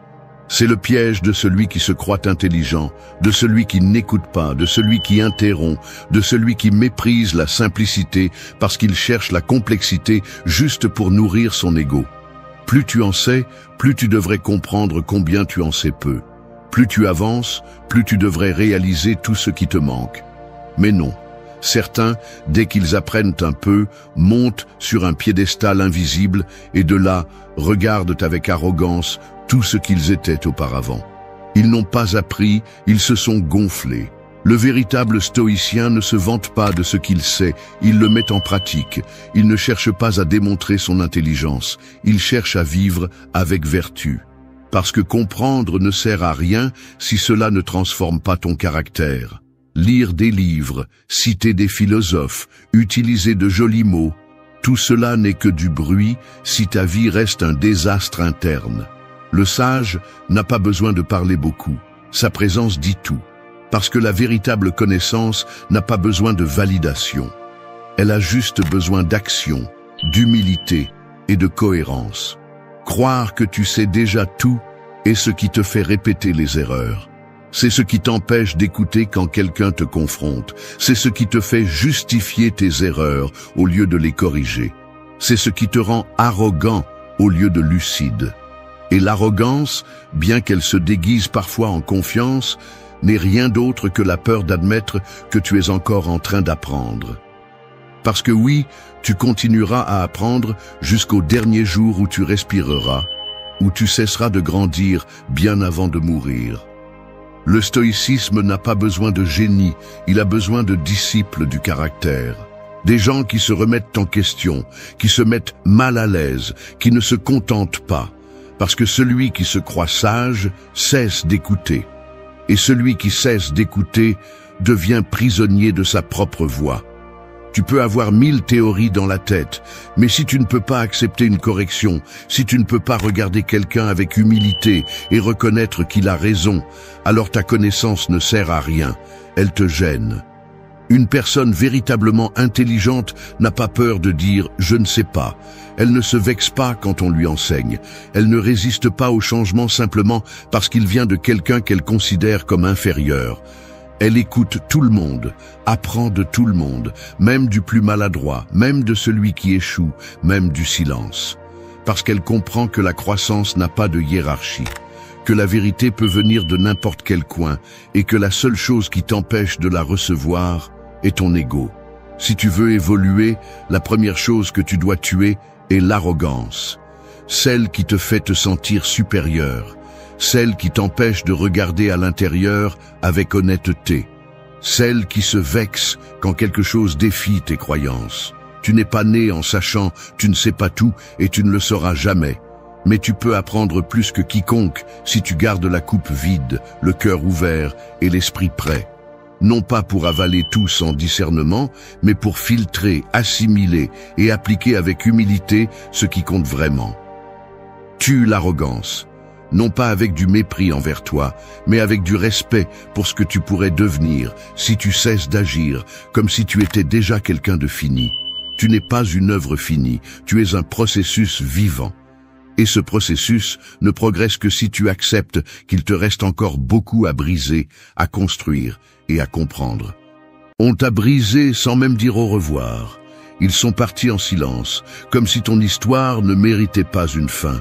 C'est le piège de celui qui se croit intelligent, de celui qui n'écoute pas, de celui qui interrompt, de celui qui méprise la simplicité parce qu'il cherche la complexité juste pour nourrir son ego. Plus tu en sais, plus tu devrais comprendre combien tu en sais peu. Plus tu avances, plus tu devrais réaliser tout ce qui te manque. Mais non, certains, dès qu'ils apprennent un peu, montent sur un piédestal invisible et de là, regardent avec arrogance tout ce qu'ils étaient auparavant. Ils n'ont pas appris, ils se sont gonflés. Le véritable stoïcien ne se vante pas de ce qu'il sait, il le met en pratique. Il ne cherche pas à démontrer son intelligence, il cherche à vivre avec vertu. Parce que comprendre ne sert à rien si cela ne transforme pas ton caractère. Lire des livres, citer des philosophes, utiliser de jolis mots, tout cela n'est que du bruit si ta vie reste un désastre interne. Le sage n'a pas besoin de parler beaucoup, sa présence dit tout. Parce que la véritable connaissance n'a pas besoin de validation. Elle a juste besoin d'action, d'humilité et de cohérence. Croire que tu sais déjà tout est ce qui te fait répéter les erreurs. C'est ce qui t'empêche d'écouter quand quelqu'un te confronte. C'est ce qui te fait justifier tes erreurs au lieu de les corriger. C'est ce qui te rend arrogant au lieu de lucide. Et l'arrogance, bien qu'elle se déguise parfois en confiance, n'est rien d'autre que la peur d'admettre que tu es encore en train d'apprendre. Parce que oui, tu continueras à apprendre jusqu'au dernier jour où tu respireras, où tu cesseras de grandir bien avant de mourir. Le stoïcisme n'a pas besoin de génie, il a besoin de disciples du caractère. Des gens qui se remettent en question, qui se mettent mal à l'aise, qui ne se contentent pas. Parce que celui qui se croit sage cesse d'écouter. Et celui qui cesse d'écouter devient prisonnier de sa propre voix. Tu peux avoir 1000 théories dans la tête, mais si tu ne peux pas accepter une correction, si tu ne peux pas regarder quelqu'un avec humilité et reconnaître qu'il a raison, alors ta connaissance ne sert à rien, elle te gêne. Une personne véritablement intelligente n'a pas peur de dire « je ne sais pas ». Elle ne se vexe pas quand on lui enseigne. Elle ne résiste pas au changement simplement parce qu'il vient de quelqu'un qu'elle considère comme inférieur. Elle écoute tout le monde, apprend de tout le monde, même du plus maladroit, même de celui qui échoue, même du silence. Parce qu'elle comprend que la croissance n'a pas de hiérarchie, que la vérité peut venir de n'importe quel coin et que la seule chose qui t'empêche de la recevoir est ton ego. Si tu veux évoluer, la première chose que tu dois tuer est l'arrogance, celle qui te fait te sentir supérieur, celle qui t'empêche de regarder à l'intérieur avec honnêteté, celle qui se vexe quand quelque chose défie tes croyances. Tu n'es pas né en sachant, tu ne sais pas tout et tu ne le sauras jamais. Mais tu peux apprendre plus que quiconque si tu gardes la coupe vide, le cœur ouvert et l'esprit prêt. Non pas pour avaler tout sans discernement, mais pour filtrer, assimiler et appliquer avec humilité ce qui compte vraiment. Tue l'arrogance. Non pas avec du mépris envers toi, mais avec du respect pour ce que tu pourrais devenir si tu cesses d'agir comme si tu étais déjà quelqu'un de fini. Tu n'es pas une œuvre finie, tu es un processus vivant. Et ce processus ne progresse que si tu acceptes qu'il te reste encore beaucoup à briser, à construire et à comprendre. On t'a brisé sans même dire au revoir. Ils sont partis en silence, comme si ton histoire ne méritait pas une fin.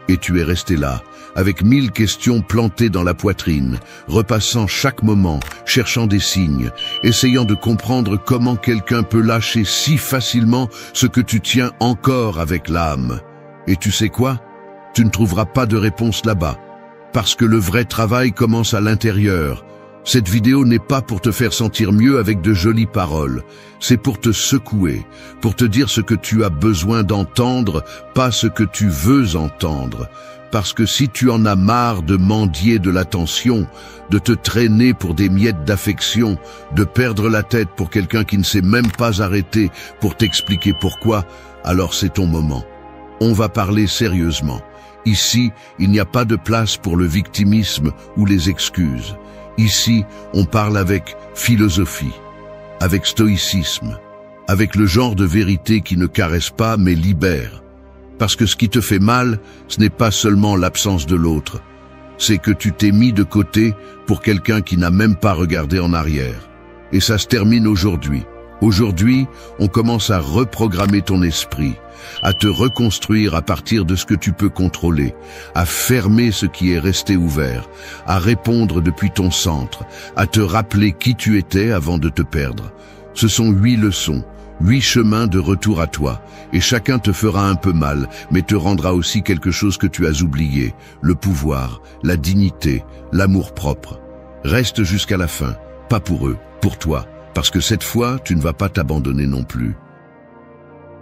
Et tu es resté là, avec 1000 questions plantées dans la poitrine, repassant chaque moment, cherchant des signes, essayant de comprendre comment quelqu'un peut lâcher si facilement ce que tu tiens encore avec l'âme. Et tu sais quoi? Tu ne trouveras pas de réponse là-bas, parce que le vrai travail commence à l'intérieur. Cette vidéo n'est pas pour te faire sentir mieux avec de jolies paroles, c'est pour te secouer, pour te dire ce que tu as besoin d'entendre, pas ce que tu veux entendre. Parce que si tu en as marre de mendier de l'attention, de te traîner pour des miettes d'affection, de perdre la tête pour quelqu'un qui ne s'est même pas arrêté pour t'expliquer pourquoi, alors c'est ton moment. On va parler sérieusement. Ici, il n'y a pas de place pour le victimisme ou les excuses. Ici, on parle avec philosophie, avec stoïcisme, avec le genre de vérité qui ne caresse pas mais libère. Parce que ce qui te fait mal, ce n'est pas seulement l'absence de l'autre, c'est que tu t'es mis de côté pour quelqu'un qui n'a même pas regardé en arrière. Et ça se termine aujourd'hui. Aujourd'hui, on commence à reprogrammer ton esprit, à te reconstruire à partir de ce que tu peux contrôler, à fermer ce qui est resté ouvert, à répondre depuis ton centre, à te rappeler qui tu étais avant de te perdre. Ce sont 8 leçons, 8 chemins de retour à toi, et chacun te fera un peu mal, mais te rendra aussi quelque chose que tu as oublié, le pouvoir, la dignité, l'amour-propre. Reste jusqu'à la fin, pas pour eux, pour toi, parce que cette fois, tu ne vas pas t'abandonner non plus.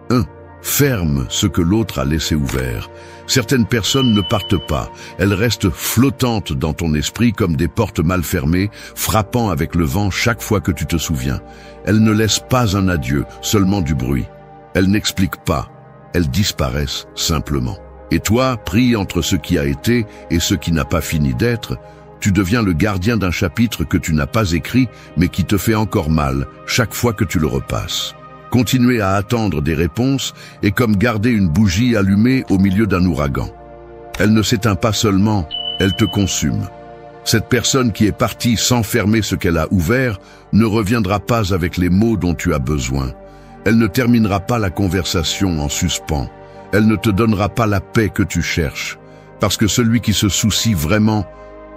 1. Ferme ce que l'autre a laissé ouvert. Certaines personnes ne partent pas, elles restent flottantes dans ton esprit comme des portes mal fermées, frappant avec le vent chaque fois que tu te souviens. Elles ne laissent pas un adieu, seulement du bruit. Elles n'expliquent pas, elles disparaissent simplement. Et toi, pris entre ce qui a été et ce qui n'a pas fini d'être, tu deviens le gardien d'un chapitre que tu n'as pas écrit, mais qui te fait encore mal chaque fois que tu le repasses. Continuer à attendre des réponses est comme garder une bougie allumée au milieu d'un ouragan. Elle ne s'éteint pas seulement, elle te consume. Cette personne qui est partie sans fermer ce qu'elle a ouvert ne reviendra pas avec les mots dont tu as besoin. Elle ne terminera pas la conversation en suspens. Elle ne te donnera pas la paix que tu cherches. Parce que celui qui se soucie vraiment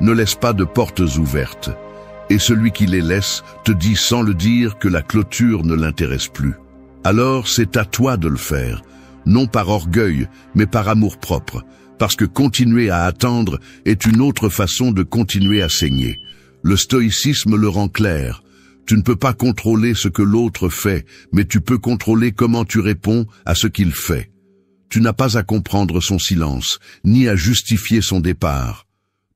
ne laisse pas de portes ouvertes. Et celui qui les laisse te dit sans le dire que la clôture ne l'intéresse plus. Alors c'est à toi de le faire, non par orgueil, mais par amour-propre, parce que continuer à attendre est une autre façon de continuer à saigner. Le stoïcisme le rend clair. Tu ne peux pas contrôler ce que l'autre fait, mais tu peux contrôler comment tu réponds à ce qu'il fait. Tu n'as pas à comprendre son silence, ni à justifier son départ.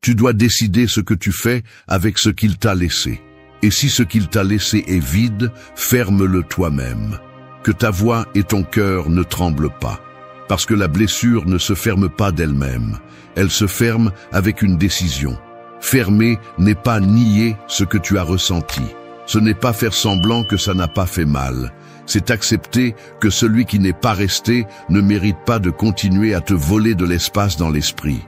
Tu dois décider ce que tu fais avec ce qu'il t'a laissé. Et si ce qu'il t'a laissé est vide, ferme-le toi-même. Que ta voix et ton cœur ne tremblent pas. Parce que la blessure ne se ferme pas d'elle-même. Elle se ferme avec une décision. Fermer n'est pas nier ce que tu as ressenti. Ce n'est pas faire semblant que ça n'a pas fait mal. C'est accepter que celui qui n'est pas resté ne mérite pas de continuer à te voler de l'espace dans l'esprit.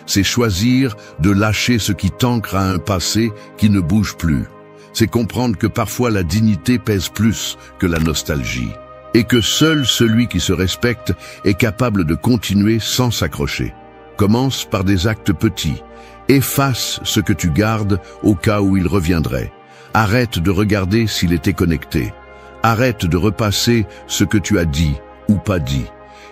C'est choisir de lâcher ce qui t'ancre à un passé qui ne bouge plus. C'est comprendre que parfois la dignité pèse plus que la nostalgie, et que seul celui qui se respecte est capable de continuer sans s'accrocher. Commence par des actes petits. Efface ce que tu gardes au cas où il reviendrait. Arrête de regarder s'il était connecté. Arrête de repasser ce que tu as dit ou pas dit.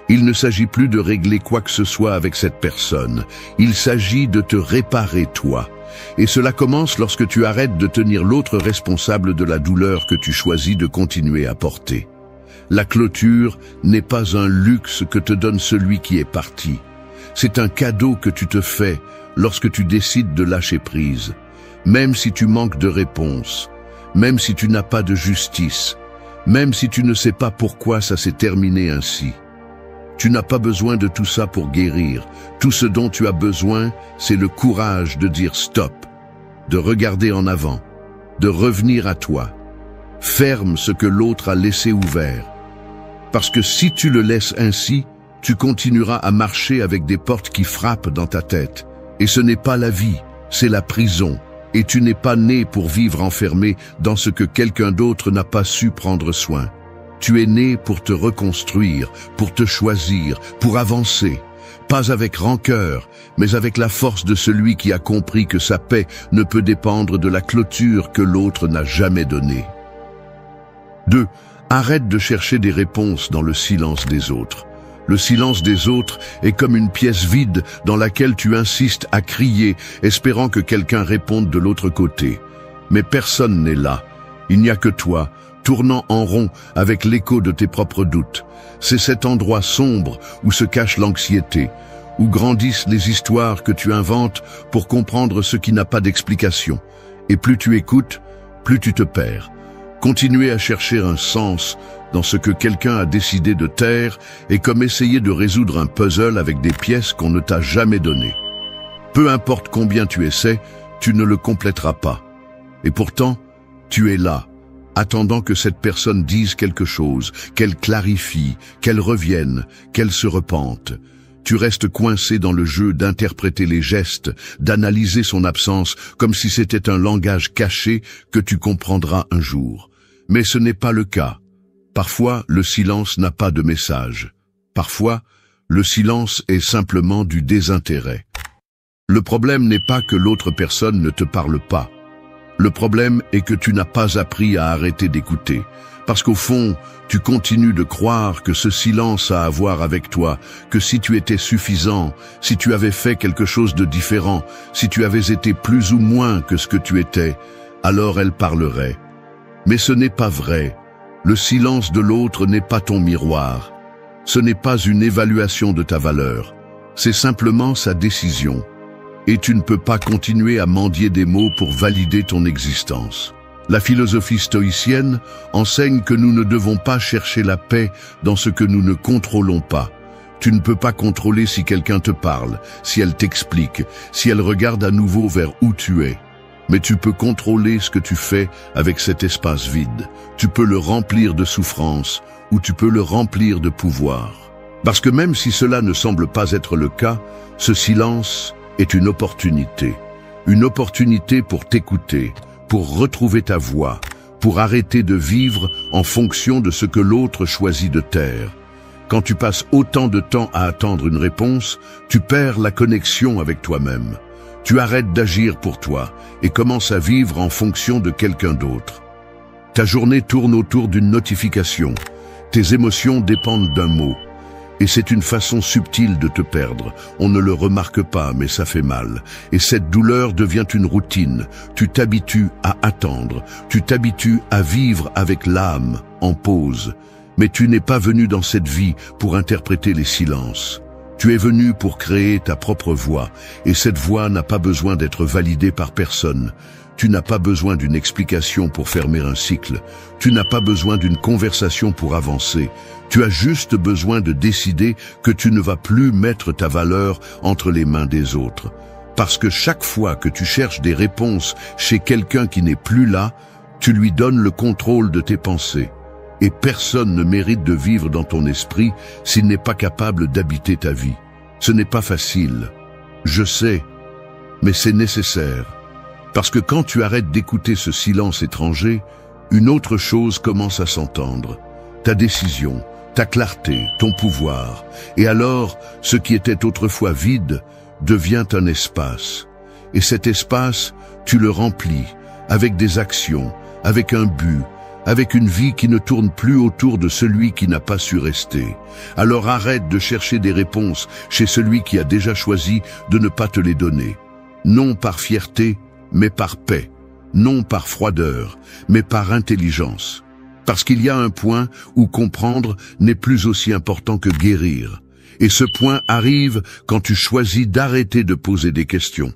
Il ne s'agit plus de régler quoi que ce soit avec cette personne. Il s'agit de te réparer toi. Et cela commence lorsque tu arrêtes de tenir l'autre responsable de la douleur que tu choisis de continuer à porter. La clôture n'est pas un luxe que te donne celui qui est parti. C'est un cadeau que tu te fais lorsque tu décides de lâcher prise. Même si tu manques de réponse, même si tu n'as pas de justice, même si tu ne sais pas pourquoi ça s'est terminé ainsi. Tu n'as pas besoin de tout ça pour guérir. Tout ce dont tu as besoin, c'est le courage de dire stop, de regarder en avant, de revenir à toi. Ferme ce que l'autre a laissé ouvert. Parce que si tu le laisses ainsi, tu continueras à marcher avec des portes qui frappent dans ta tête. Et ce n'est pas la vie, c'est la prison. Et tu n'es pas né pour vivre enfermé dans ce que quelqu'un d'autre n'a pas su prendre soin. Tu es né pour te reconstruire, pour te choisir, pour avancer. Pas avec rancœur, mais avec la force de celui qui a compris que sa paix ne peut dépendre de la clôture que l'autre n'a jamais donnée. 2. Arrête de chercher des réponses dans le silence des autres. Le silence des autres est comme une pièce vide dans laquelle tu insistes à crier, espérant que quelqu'un réponde de l'autre côté. Mais personne n'est là. Il n'y a que toi, tournant en rond avec l'écho de tes propres doutes. C'est cet endroit sombre où se cache l'anxiété, où grandissent les histoires que tu inventes pour comprendre ce qui n'a pas d'explication. Et plus tu écoutes, plus tu te perds. Continuer à chercher un sens dans ce que quelqu'un a décidé de taire est comme essayer de résoudre un puzzle avec des pièces qu'on ne t'a jamais données. Peu importe combien tu essaies, tu ne le compléteras pas. Et pourtant, tu es là, attendant que cette personne dise quelque chose, qu'elle clarifie, qu'elle revienne, qu'elle se repente. Tu restes coincé dans le jeu d'interpréter les gestes, d'analyser son absence comme si c'était un langage caché que tu comprendras un jour. Mais ce n'est pas le cas. Parfois, le silence n'a pas de message. Parfois, le silence est simplement du désintérêt. Le problème n'est pas que l'autre personne ne te parle pas. Le problème est que tu n'as pas appris à arrêter d'écouter. Parce qu'au fond, tu continues de croire que ce silence a à voir avec toi, que si tu étais suffisant, si tu avais fait quelque chose de différent, si tu avais été plus ou moins que ce que tu étais, alors elle parlerait. Mais ce n'est pas vrai. Le silence de l'autre n'est pas ton miroir. Ce n'est pas une évaluation de ta valeur. C'est simplement sa décision. Et tu ne peux pas continuer à mendier des mots pour valider ton existence. La philosophie stoïcienne enseigne que nous ne devons pas chercher la paix dans ce que nous ne contrôlons pas. Tu ne peux pas contrôler si quelqu'un te parle, si elle t'explique, si elle regarde à nouveau vers où tu es. Mais tu peux contrôler ce que tu fais avec cet espace vide. Tu peux le remplir de souffrance ou tu peux le remplir de pouvoir. Parce que même si cela ne semble pas être le cas, ce silence est une opportunité. Une opportunité pour t'écouter, pour retrouver ta voix, pour arrêter de vivre en fonction de ce que l'autre choisit de taire. Quand tu passes autant de temps à attendre une réponse, tu perds la connexion avec toi-même. Tu arrêtes d'agir pour toi et commences à vivre en fonction de quelqu'un d'autre. Ta journée tourne autour d'une notification. Tes émotions dépendent d'un mot. Et c'est une façon subtile de te perdre. On ne le remarque pas, mais ça fait mal. Et cette douleur devient une routine. Tu t'habitues à attendre. Tu t'habitues à vivre avec l'âme, en pause. Mais tu n'es pas venu dans cette vie pour interpréter les silences. Tu es venu pour créer ta propre voix. Et cette voix n'a pas besoin d'être validée par personne. Tu n'as pas besoin d'une explication pour fermer un cycle. Tu n'as pas besoin d'une conversation pour avancer. Tu as juste besoin de décider que tu ne vas plus mettre ta valeur entre les mains des autres. Parce que chaque fois que tu cherches des réponses chez quelqu'un qui n'est plus là, tu lui donnes le contrôle de tes pensées. Et personne ne mérite de vivre dans ton esprit s'il n'est pas capable d'habiter ta vie. Ce n'est pas facile. Je sais, mais c'est nécessaire. Parce que quand tu arrêtes d'écouter ce silence étranger, une autre chose commence à s'entendre. Ta décision, ta clarté, ton pouvoir. Et alors, ce qui était autrefois vide devient un espace. Et cet espace, tu le remplis avec des actions, avec un but, avec une vie qui ne tourne plus autour de celui qui n'a pas su rester. Alors arrête de chercher des réponses chez celui qui a déjà choisi de ne pas te les donner. Non par fierté, mais par paix. Non par froideur, mais par intelligence. Parce qu'il y a un point où comprendre n'est plus aussi important que guérir. Et ce point arrive quand tu choisis d'arrêter de poser des questions.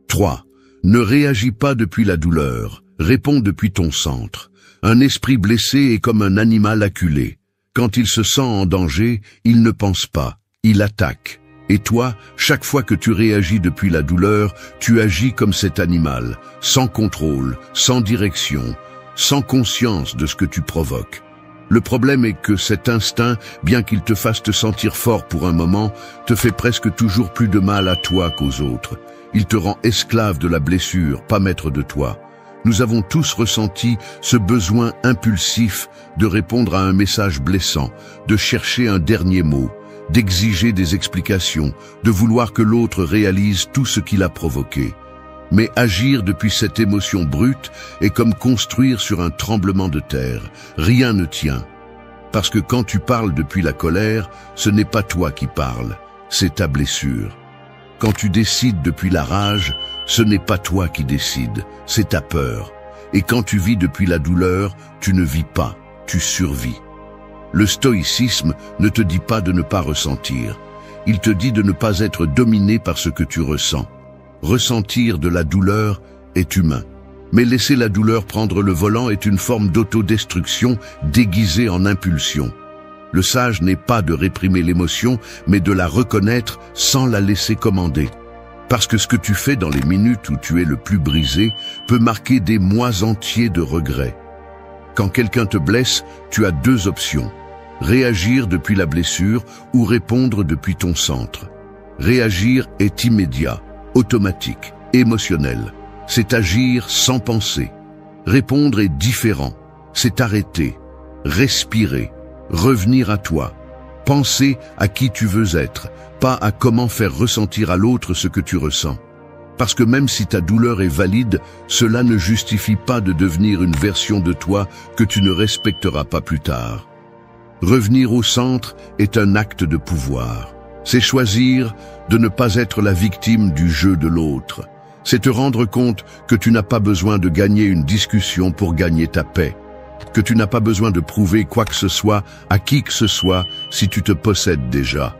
3. Ne réagis pas depuis la douleur, réponds depuis ton centre. Un esprit blessé est comme un animal acculé. Quand il se sent en danger, il ne pense pas, il attaque. Et toi, chaque fois que tu réagis depuis la douleur, tu agis comme cet animal, sans contrôle, sans direction, sans conscience de ce que tu provoques. Le problème est que cet instinct, bien qu'il te fasse te sentir fort pour un moment, te fait presque toujours plus de mal à toi qu'aux autres. Il te rend esclave de la blessure, pas maître de toi. Nous avons tous ressenti ce besoin impulsif de répondre à un message blessant, de chercher un dernier mot, d'exiger des explications, de vouloir que l'autre réalise tout ce qu'il a provoqué. Mais agir depuis cette émotion brute est comme construire sur un tremblement de terre. Rien ne tient. Parce que quand tu parles depuis la colère, ce n'est pas toi qui parles, c'est ta blessure. Quand tu décides depuis la rage, ce n'est pas toi qui décides, c'est ta peur. Et quand tu vis depuis la douleur, tu ne vis pas, tu survis. Le stoïcisme ne te dit pas de ne pas ressentir. Il te dit de ne pas être dominé par ce que tu ressens. Ressentir de la douleur est humain. Mais laisser la douleur prendre le volant est une forme d'autodestruction déguisée en impulsion. Le sage n'est pas de réprimer l'émotion, mais de la reconnaître sans la laisser commander. Parce que ce que tu fais dans les minutes où tu es le plus brisé peut marquer des mois entiers de regrets. Quand quelqu'un te blesse, tu as deux options. Réagir depuis la blessure ou répondre depuis ton centre. Réagir est immédiat, automatique, émotionnel. C'est agir sans penser. Répondre est différent. C'est arrêter, respirer, revenir à toi. Penser à qui tu veux être, pas à comment faire ressentir à l'autre ce que tu ressens. Parce que même si ta douleur est valide, cela ne justifie pas de devenir une version de toi que tu ne respecteras pas plus tard. Revenir au centre est un acte de pouvoir. C'est choisir de ne pas être la victime du jeu de l'autre. C'est te rendre compte que tu n'as pas besoin de gagner une discussion pour gagner ta paix. Que tu n'as pas besoin de prouver quoi que ce soit à qui que ce soit si tu te possèdes déjà.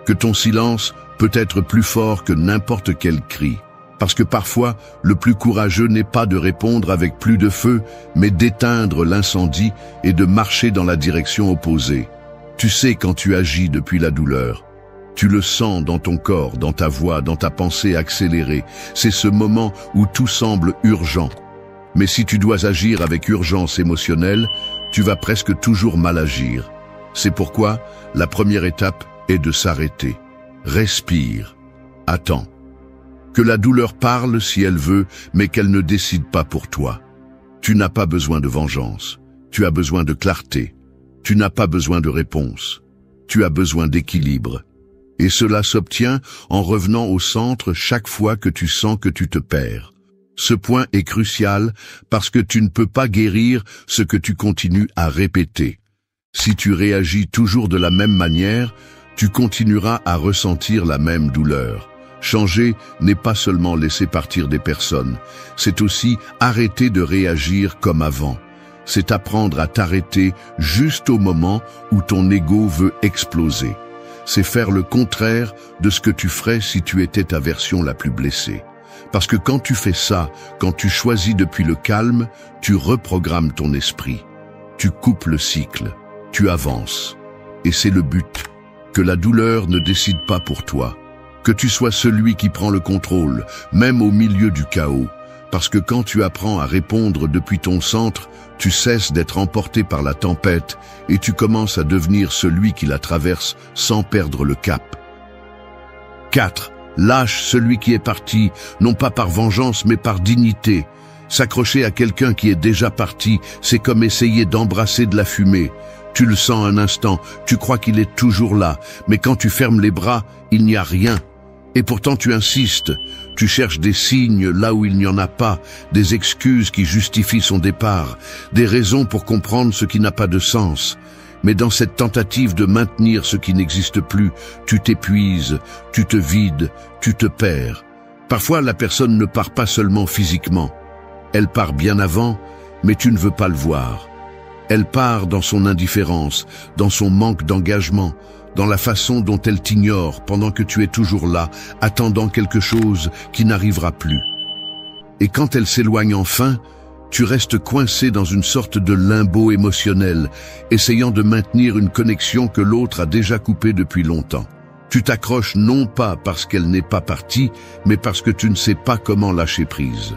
Que ton silence peut être plus fort que n'importe quel cri. Parce que parfois, le plus courageux n'est pas de répondre avec plus de feu, mais d'éteindre l'incendie et de marcher dans la direction opposée. Tu sais quand tu agis depuis la douleur. Tu le sens dans ton corps, dans ta voix, dans ta pensée accélérée. C'est ce moment où tout semble urgent. Mais si tu dois agir avec urgence émotionnelle, tu vas presque toujours mal agir. C'est pourquoi la première étape est de s'arrêter. Respire. Attends. Que la douleur parle si elle veut, mais qu'elle ne décide pas pour toi. Tu n'as pas besoin de vengeance. Tu as besoin de clarté. Tu n'as pas besoin de réponse. Tu as besoin d'équilibre. Et cela s'obtient en revenant au centre chaque fois que tu sens que tu te perds. Ce point est crucial parce que tu ne peux pas guérir ce que tu continues à répéter. Si tu réagis toujours de la même manière, tu continueras à ressentir la même douleur. Changer n'est pas seulement laisser partir des personnes, c'est aussi arrêter de réagir comme avant. C'est apprendre à t'arrêter juste au moment où ton ego veut exploser. C'est faire le contraire de ce que tu ferais si tu étais ta version la plus blessée. Parce que quand tu fais ça, quand tu choisis depuis le calme, tu reprogrammes ton esprit. Tu coupes le cycle, tu avances. Et c'est le but, que la douleur ne décide pas pour toi. Que tu sois celui qui prend le contrôle, même au milieu du chaos. Parce que quand tu apprends à répondre depuis ton centre, tu cesses d'être emporté par la tempête et tu commences à devenir celui qui la traverse sans perdre le cap. 4. Lâche celui qui est parti, non pas par vengeance mais par dignité. S'accrocher à quelqu'un qui est déjà parti, c'est comme essayer d'embrasser de la fumée. Tu le sens un instant, tu crois qu'il est toujours là, mais quand tu fermes les bras, il n'y a rien. Et pourtant tu insistes, tu cherches des signes là où il n'y en a pas, des excuses qui justifient son départ, des raisons pour comprendre ce qui n'a pas de sens. Mais dans cette tentative de maintenir ce qui n'existe plus, tu t'épuises, tu te vides, tu te perds. Parfois la personne ne part pas seulement physiquement, elle part bien avant, mais tu ne veux pas le voir. Elle part dans son indifférence, dans son manque d'engagement, dans la façon dont elle t'ignore pendant que tu es toujours là, attendant quelque chose qui n'arrivera plus. Et quand elle s'éloigne enfin, tu restes coincé dans une sorte de limbo émotionnel, essayant de maintenir une connexion que l'autre a déjà coupée depuis longtemps. Tu t'accroches non pas parce qu'elle n'est pas partie, mais parce que tu ne sais pas comment lâcher prise.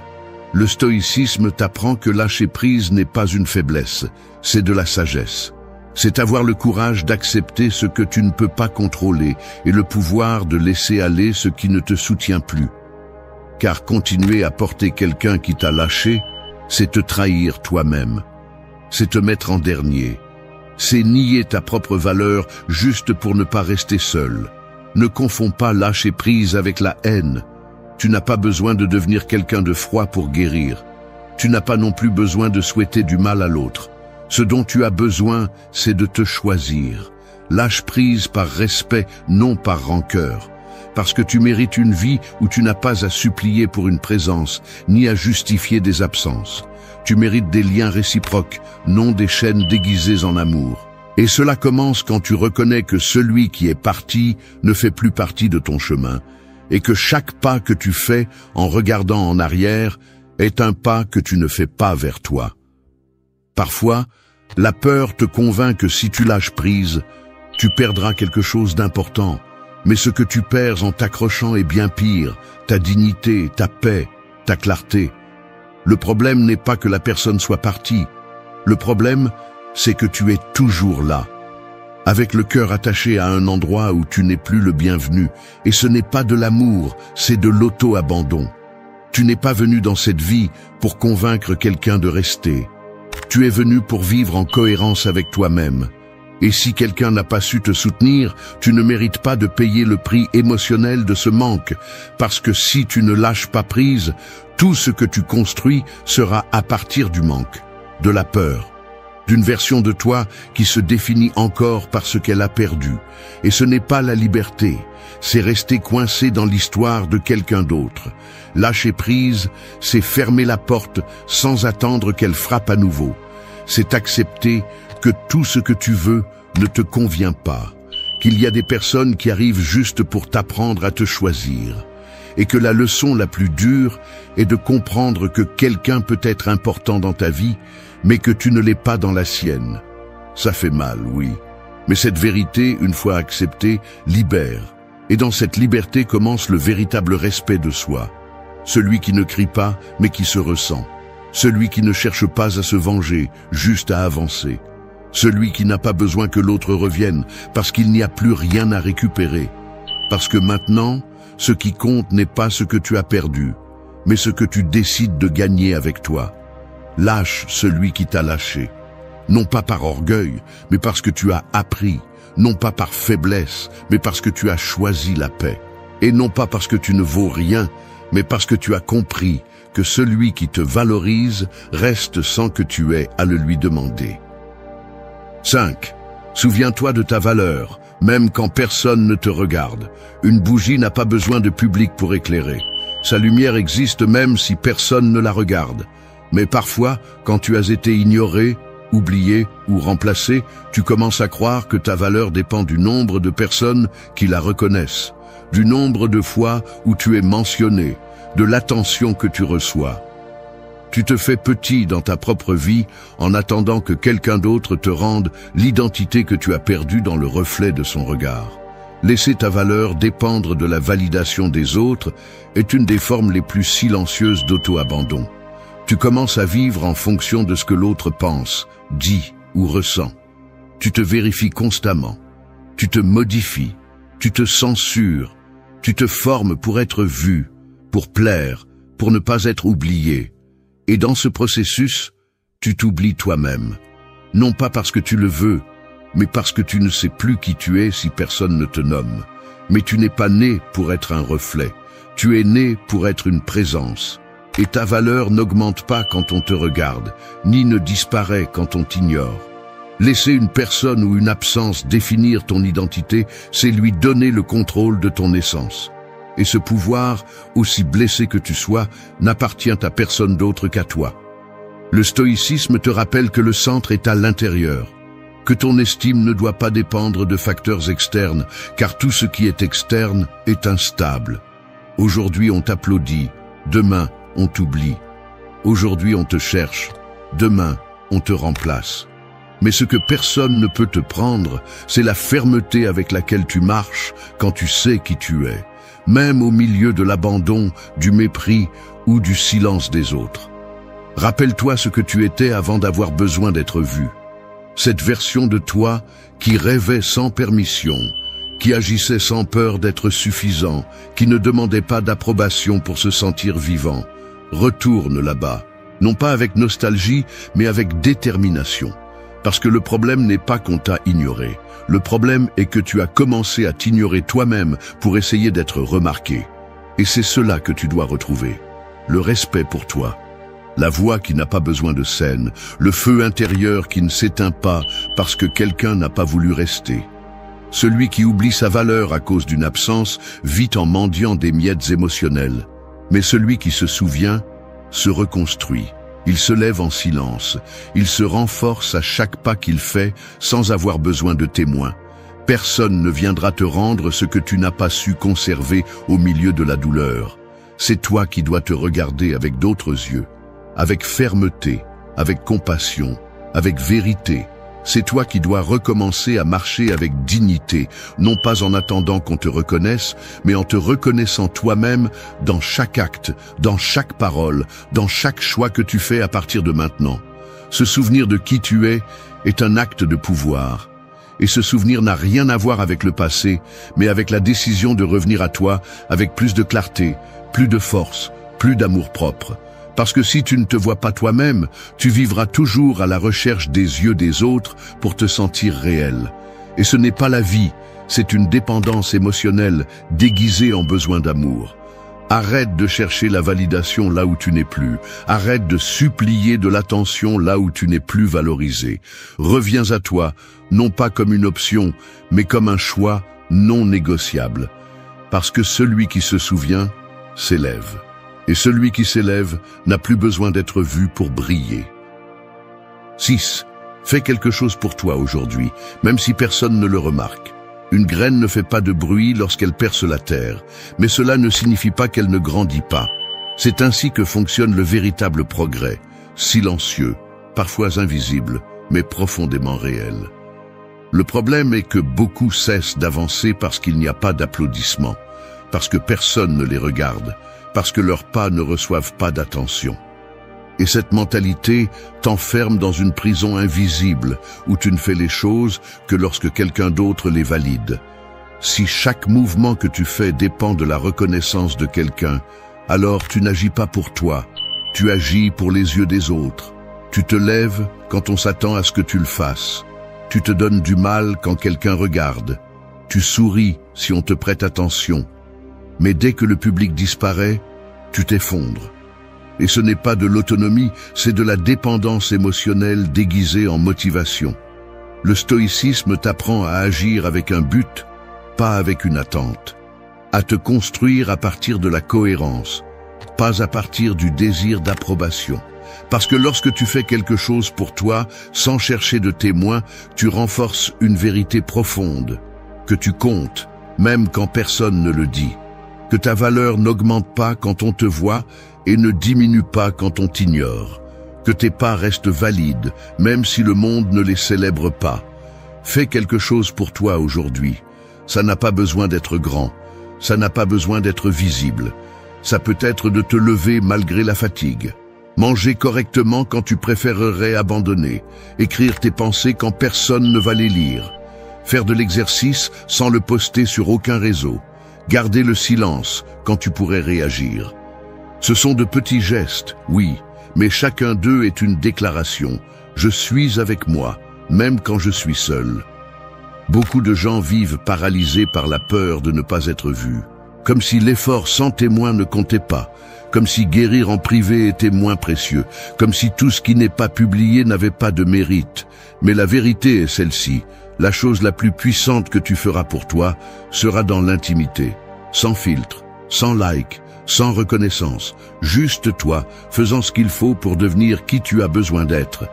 Le stoïcisme t'apprend que lâcher prise n'est pas une faiblesse, c'est de la sagesse. C'est avoir le courage d'accepter ce que tu ne peux pas contrôler et le pouvoir de laisser aller ce qui ne te soutient plus. Car continuer à porter quelqu'un qui t'a lâché, c'est te trahir toi-même. C'est te mettre en dernier. C'est nier ta propre valeur juste pour ne pas rester seul. Ne confonds pas lâcher prise avec la haine. Tu n'as pas besoin de devenir quelqu'un de froid pour guérir. Tu n'as pas non plus besoin de souhaiter du mal à l'autre. Ce dont tu as besoin, c'est de te choisir. Lâche prise par respect, non par rancœur. Parce que tu mérites une vie où tu n'as pas à supplier pour une présence, ni à justifier des absences. Tu mérites des liens réciproques, non des chaînes déguisées en amour. Et cela commence quand tu reconnais que celui qui est parti ne fait plus partie de ton chemin, et que chaque pas que tu fais en regardant en arrière est un pas que tu ne fais pas vers toi. Parfois, la peur te convainc que si tu lâches prise, tu perdras quelque chose d'important. Mais ce que tu perds en t'accrochant est bien pire, ta dignité, ta paix, ta clarté. Le problème n'est pas que la personne soit partie. Le problème, c'est que tu es toujours là, avec le cœur attaché à un endroit où tu n'es plus le bienvenu. Et ce n'est pas de l'amour, c'est de l'auto-abandon. Tu n'es pas venu dans cette vie pour convaincre quelqu'un de rester. Tu es venu pour vivre en cohérence avec toi-même. Et si quelqu'un n'a pas su te soutenir, tu ne mérites pas de payer le prix émotionnel de ce manque, parce que si tu ne lâches pas prise, tout ce que tu construis sera à partir du manque, de la peur, d'une version de toi qui se définit encore par ce qu'elle a perdu. Et ce n'est pas la liberté, c'est rester coincé dans l'histoire de quelqu'un d'autre. Lâcher prise, c'est fermer la porte sans attendre qu'elle frappe à nouveau. C'est accepter que tout ce que tu veux ne te convient pas, qu'il y a des personnes qui arrivent juste pour t'apprendre à te choisir, et que la leçon la plus dure est de comprendre que quelqu'un peut être important dans ta vie, mais que tu ne l'es pas dans la sienne. Ça fait mal, oui, mais cette vérité, une fois acceptée, libère, et dans cette liberté commence le véritable respect de soi. Celui qui ne crie pas, mais qui se ressent. Celui qui ne cherche pas à se venger, juste à avancer. Celui qui n'a pas besoin que l'autre revienne, parce qu'il n'y a plus rien à récupérer. Parce que maintenant, ce qui compte n'est pas ce que tu as perdu, mais ce que tu décides de gagner avec toi. Lâche celui qui t'a lâché. Non pas par orgueil, mais parce que tu as appris. Non pas par faiblesse, mais parce que tu as choisi la paix. Et non pas parce que tu ne vaux rien, mais parce que tu as compris que celui qui te valorise reste sans que tu aies à le lui demander. 5. Souviens-toi de ta valeur, même quand personne ne te regarde. Une bougie n'a pas besoin de public pour éclairer. Sa lumière existe même si personne ne la regarde. Mais parfois, quand tu as été ignoré, oublié ou remplacé, tu commences à croire que ta valeur dépend du nombre de personnes qui la reconnaissent, du nombre de fois où tu es mentionné, de l'attention que tu reçois. Tu te fais petit dans ta propre vie en attendant que quelqu'un d'autre te rende l'identité que tu as perdue dans le reflet de son regard. Laisser ta valeur dépendre de la validation des autres est une des formes les plus silencieuses d'auto-abandon. Tu commences à vivre en fonction de ce que l'autre pense, dit ou ressent. Tu te vérifies constamment. Tu te modifies. Tu te censures. Tu te formes pour être vu, pour plaire, pour ne pas être oublié. Et dans ce processus, tu t'oublies toi-même. Non pas parce que tu le veux, mais parce que tu ne sais plus qui tu es si personne ne te nomme. Mais tu n'es pas né pour être un reflet. Tu es né pour être une présence. Et ta valeur n'augmente pas quand on te regarde, ni ne disparaît quand on t'ignore. Laisser une personne ou une absence définir ton identité, c'est lui donner le contrôle de ton essence. Et ce pouvoir, aussi blessé que tu sois, n'appartient à personne d'autre qu'à toi. Le stoïcisme te rappelle que le centre est à l'intérieur, que ton estime ne doit pas dépendre de facteurs externes, car tout ce qui est externe est instable. Aujourd'hui on t'applaudit, demain on t'oublie. Aujourd'hui on te cherche, demain on te remplace. Mais ce que personne ne peut te prendre, c'est la fermeté avec laquelle tu marches quand tu sais qui tu es, même au milieu de l'abandon, du mépris ou du silence des autres. Rappelle-toi ce que tu étais avant d'avoir besoin d'être vu. Cette version de toi qui rêvait sans permission, qui agissait sans peur d'être suffisant, qui ne demandait pas d'approbation pour se sentir vivant. Retourne là-bas, non pas avec nostalgie, mais avec détermination. Parce que le problème n'est pas qu'on t'a ignoré. Le problème est que tu as commencé à t'ignorer toi-même pour essayer d'être remarqué. Et c'est cela que tu dois retrouver. Le respect pour toi. La voix qui n'a pas besoin de scène. Le feu intérieur qui ne s'éteint pas parce que quelqu'un n'a pas voulu rester. Celui qui oublie sa valeur à cause d'une absence vit en mendiant des miettes émotionnelles. Mais celui qui se souvient se reconstruit. Il se lève en silence. Il se renforce à chaque pas qu'il fait sans avoir besoin de témoins. Personne ne viendra te rendre ce que tu n'as pas su conserver au milieu de la douleur. C'est toi qui dois te regarder avec d'autres yeux, avec fermeté, avec compassion, avec vérité. C'est toi qui dois recommencer à marcher avec dignité, non pas en attendant qu'on te reconnaisse, mais en te reconnaissant toi-même dans chaque acte, dans chaque parole, dans chaque choix que tu fais à partir de maintenant. Se souvenir de qui tu es est un acte de pouvoir. Et ce souvenir n'a rien à voir avec le passé, mais avec la décision de revenir à toi avec plus de clarté, plus de force, plus d'amour-propre. Parce que si tu ne te vois pas toi-même, tu vivras toujours à la recherche des yeux des autres pour te sentir réel. Et ce n'est pas la vie, c'est une dépendance émotionnelle déguisée en besoin d'amour. Arrête de chercher la validation là où tu n'es plus. Arrête de supplier de l'attention là où tu n'es plus valorisé. Reviens à toi, non pas comme une option, mais comme un choix non négociable. Parce que celui qui se souvient s'élève. Et celui qui s'élève n'a plus besoin d'être vu pour briller. 6. Fais quelque chose pour toi aujourd'hui, même si personne ne le remarque. Une graine ne fait pas de bruit lorsqu'elle perce la terre, mais cela ne signifie pas qu'elle ne grandit pas. C'est ainsi que fonctionne le véritable progrès, silencieux, parfois invisible, mais profondément réel. Le problème est que beaucoup cessent d'avancer parce qu'il n'y a pas d'applaudissements, parce que personne ne les regarde, parce que leurs pas ne reçoivent pas d'attention. Et cette mentalité t'enferme dans une prison invisible où tu ne fais les choses que lorsque quelqu'un d'autre les valide. Si chaque mouvement que tu fais dépend de la reconnaissance de quelqu'un, alors tu n'agis pas pour toi, tu agis pour les yeux des autres. Tu te lèves quand on s'attend à ce que tu le fasses. Tu te donnes du mal quand quelqu'un regarde. Tu souris si on te prête attention. Mais dès que le public disparaît, tu t'effondres. Et ce n'est pas de l'autonomie, c'est de la dépendance émotionnelle déguisée en motivation. Le stoïcisme t'apprend à agir avec un but, pas avec une attente. À te construire à partir de la cohérence, pas à partir du désir d'approbation. Parce que lorsque tu fais quelque chose pour toi, sans chercher de témoin, tu renforces une vérité profonde, que tu comptes, même quand personne ne le dit. Que ta valeur n'augmente pas quand on te voit et ne diminue pas quand on t'ignore. Que tes pas restent valides, même si le monde ne les célèbre pas. Fais quelque chose pour toi aujourd'hui. Ça n'a pas besoin d'être grand. Ça n'a pas besoin d'être visible. Ça peut être de te lever malgré la fatigue. Manger correctement quand tu préférerais abandonner. Écrire tes pensées quand personne ne va les lire. Faire de l'exercice sans le poster sur aucun réseau. Garder le silence quand tu pourrais réagir. Ce sont de petits gestes, oui, mais chacun d'eux est une déclaration. Je suis avec moi, même quand je suis seul. Beaucoup de gens vivent paralysés par la peur de ne pas être vus. Comme si l'effort sans témoin ne comptait pas. Comme si guérir en privé était moins précieux. Comme si tout ce qui n'est pas publié n'avait pas de mérite. Mais la vérité est celle-ci. La chose la plus puissante que tu feras pour toi sera dans l'intimité. Sans filtre, sans like, sans reconnaissance. Juste toi, faisant ce qu'il faut pour devenir qui tu as besoin d'être.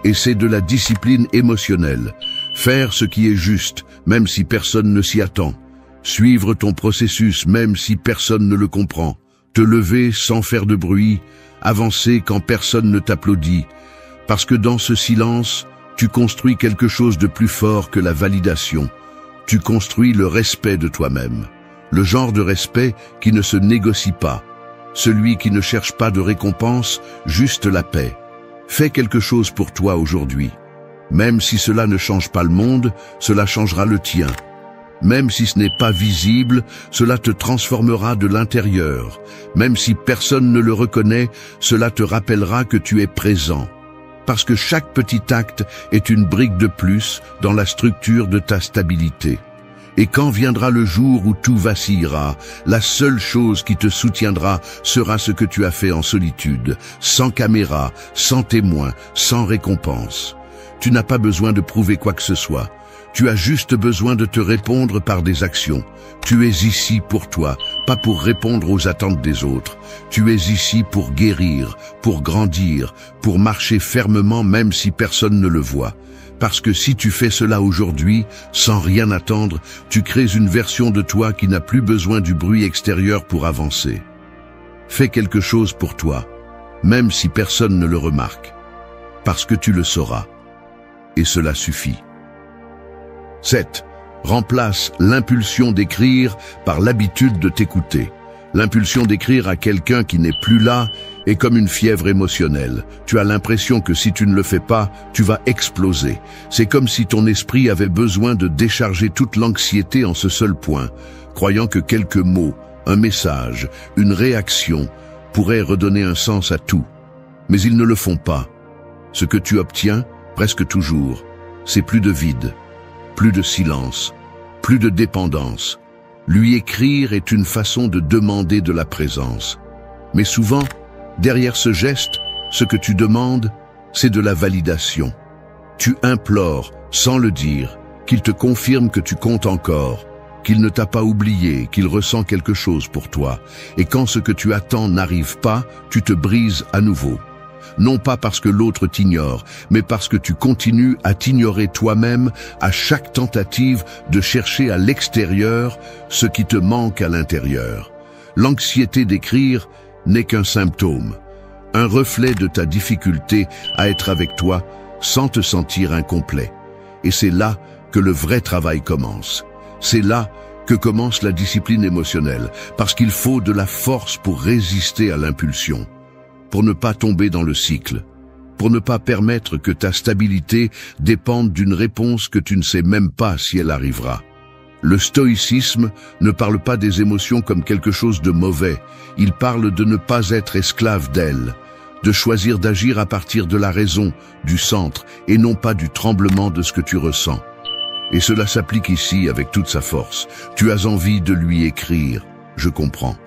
Et c'est de la discipline émotionnelle. Faire ce qui est juste, même si personne ne s'y attend. Suivre ton processus, même si personne ne le comprend. Te lever sans faire de bruit. Avancer quand personne ne t'applaudit. Parce que dans ce silence, tu construis quelque chose de plus fort que la validation. Tu construis le respect de toi-même. Le genre de respect qui ne se négocie pas. Celui qui ne cherche pas de récompense, juste la paix. Fais quelque chose pour toi aujourd'hui. Même si cela ne change pas le monde, cela changera le tien. Même si ce n'est pas visible, cela te transformera de l'intérieur. Même si personne ne le reconnaît, cela te rappellera que tu es présent. Parce que chaque petit acte est une brique de plus dans la structure de ta stabilité. Et quand viendra le jour où tout vacillera, la seule chose qui te soutiendra sera ce que tu as fait en solitude, sans caméra, sans témoin, sans récompense. Tu n'as pas besoin de prouver quoi que ce soit. Tu as juste besoin de te répondre par des actions. Tu es ici pour toi, pas pour répondre aux attentes des autres. Tu es ici pour guérir, pour grandir, pour marcher fermement même si personne ne le voit. Parce que si tu fais cela aujourd'hui, sans rien attendre, tu crées une version de toi qui n'a plus besoin du bruit extérieur pour avancer. Fais quelque chose pour toi, même si personne ne le remarque. Parce que tu le sauras. Et cela suffit. 7. Remplace l'impulsion d'écrire par l'habitude de t'écouter. L'impulsion d'écrire à quelqu'un qui n'est plus là est comme une fièvre émotionnelle. Tu as l'impression que si tu ne le fais pas, tu vas exploser. C'est comme si ton esprit avait besoin de décharger toute l'anxiété en ce seul point, croyant que quelques mots, un message, une réaction pourraient redonner un sens à tout. Mais ils ne le font pas. Ce que tu obtiens, presque toujours, c'est plus de vide, plus de silence, plus de dépendance. Lui écrire est une façon de demander de la présence. Mais souvent, derrière ce geste, ce que tu demandes, c'est de la validation. Tu implores, sans le dire, qu'il te confirme que tu comptes encore, qu'il ne t'a pas oublié, qu'il ressent quelque chose pour toi. Et quand ce que tu attends n'arrive pas, tu te brises à nouveau. Non pas parce que l'autre t'ignore, mais parce que tu continues à t'ignorer toi-même à chaque tentative de chercher à l'extérieur ce qui te manque à l'intérieur. L'anxiété d'écrire n'est qu'un symptôme, un reflet de ta difficulté à être avec toi sans te sentir incomplet. Et c'est là que le vrai travail commence. C'est là que commence la discipline émotionnelle, parce qu'il faut de la force pour résister à l'impulsion. Pour ne pas tomber dans le cycle, pour ne pas permettre que ta stabilité dépende d'une réponse que tu ne sais même pas si elle arrivera. Le stoïcisme ne parle pas des émotions comme quelque chose de mauvais, il parle de ne pas être esclave d'elles, de choisir d'agir à partir de la raison, du centre, et non pas du tremblement de ce que tu ressens. Et cela s'applique ici avec toute sa force. Tu as envie de lui écrire, je comprends,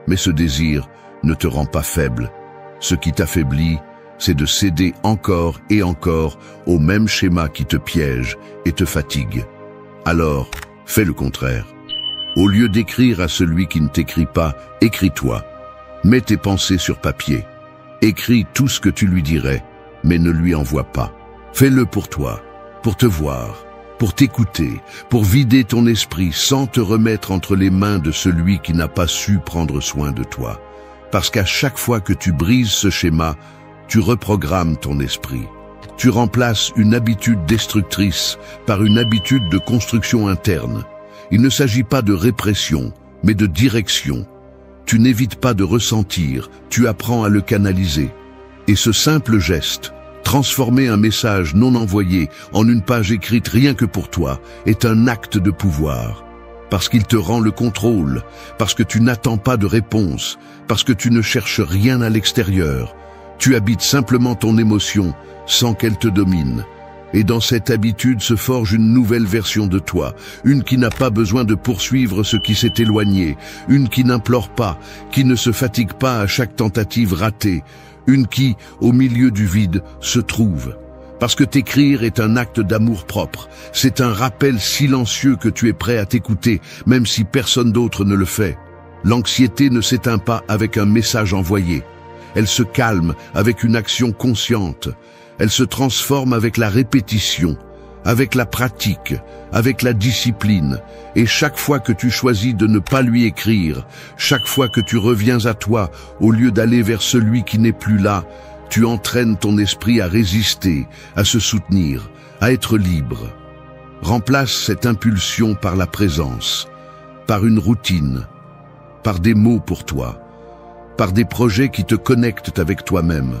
mais ce désir ne te rend pas faible. Ce qui t'affaiblit, c'est de céder encore et encore au même schéma qui te piège et te fatigue. Alors, fais le contraire. Au lieu d'écrire à celui qui ne t'écrit pas, écris-toi. Mets tes pensées sur papier. Écris tout ce que tu lui dirais, mais ne lui envoie pas. Fais-le pour toi, pour te voir, pour t'écouter, pour vider ton esprit sans te remettre entre les mains de celui qui n'a pas su prendre soin de toi. Parce qu'à chaque fois que tu brises ce schéma, tu reprogrammes ton esprit. Tu remplaces une habitude destructrice par une habitude de construction interne. Il ne s'agit pas de répression, mais de direction. Tu n'évites pas de ressentir, tu apprends à le canaliser. Et ce simple geste, transformer un message non envoyé en une page écrite rien que pour toi, est un acte de pouvoir. parce qu'il te rend le contrôle, parce que tu n'attends pas de réponse, parce que tu ne cherches rien à l'extérieur. Tu habites simplement ton émotion, sans qu'elle te domine. Et dans cette habitude se forge une nouvelle version de toi, une qui n'a pas besoin de poursuivre ce qui s'est éloigné, une qui n'implore pas, qui ne se fatigue pas à chaque tentative ratée, une qui, au milieu du vide, se trouve. Parce que t'écrire est un acte d'amour-propre, c'est un rappel silencieux que tu es prêt à t'écouter, même si personne d'autre ne le fait. L'anxiété ne s'éteint pas avec un message envoyé. Elle se calme avec une action consciente. Elle se transforme avec la répétition, avec la pratique, avec la discipline. Et chaque fois que tu choisis de ne pas lui écrire, chaque fois que tu reviens à toi, au lieu d'aller vers celui qui n'est plus là, tu entraînes ton esprit à résister, à se soutenir, à être libre. Remplace cette impulsion par la présence, par une routine, par des mots pour toi, par des projets qui te connectent avec toi-même.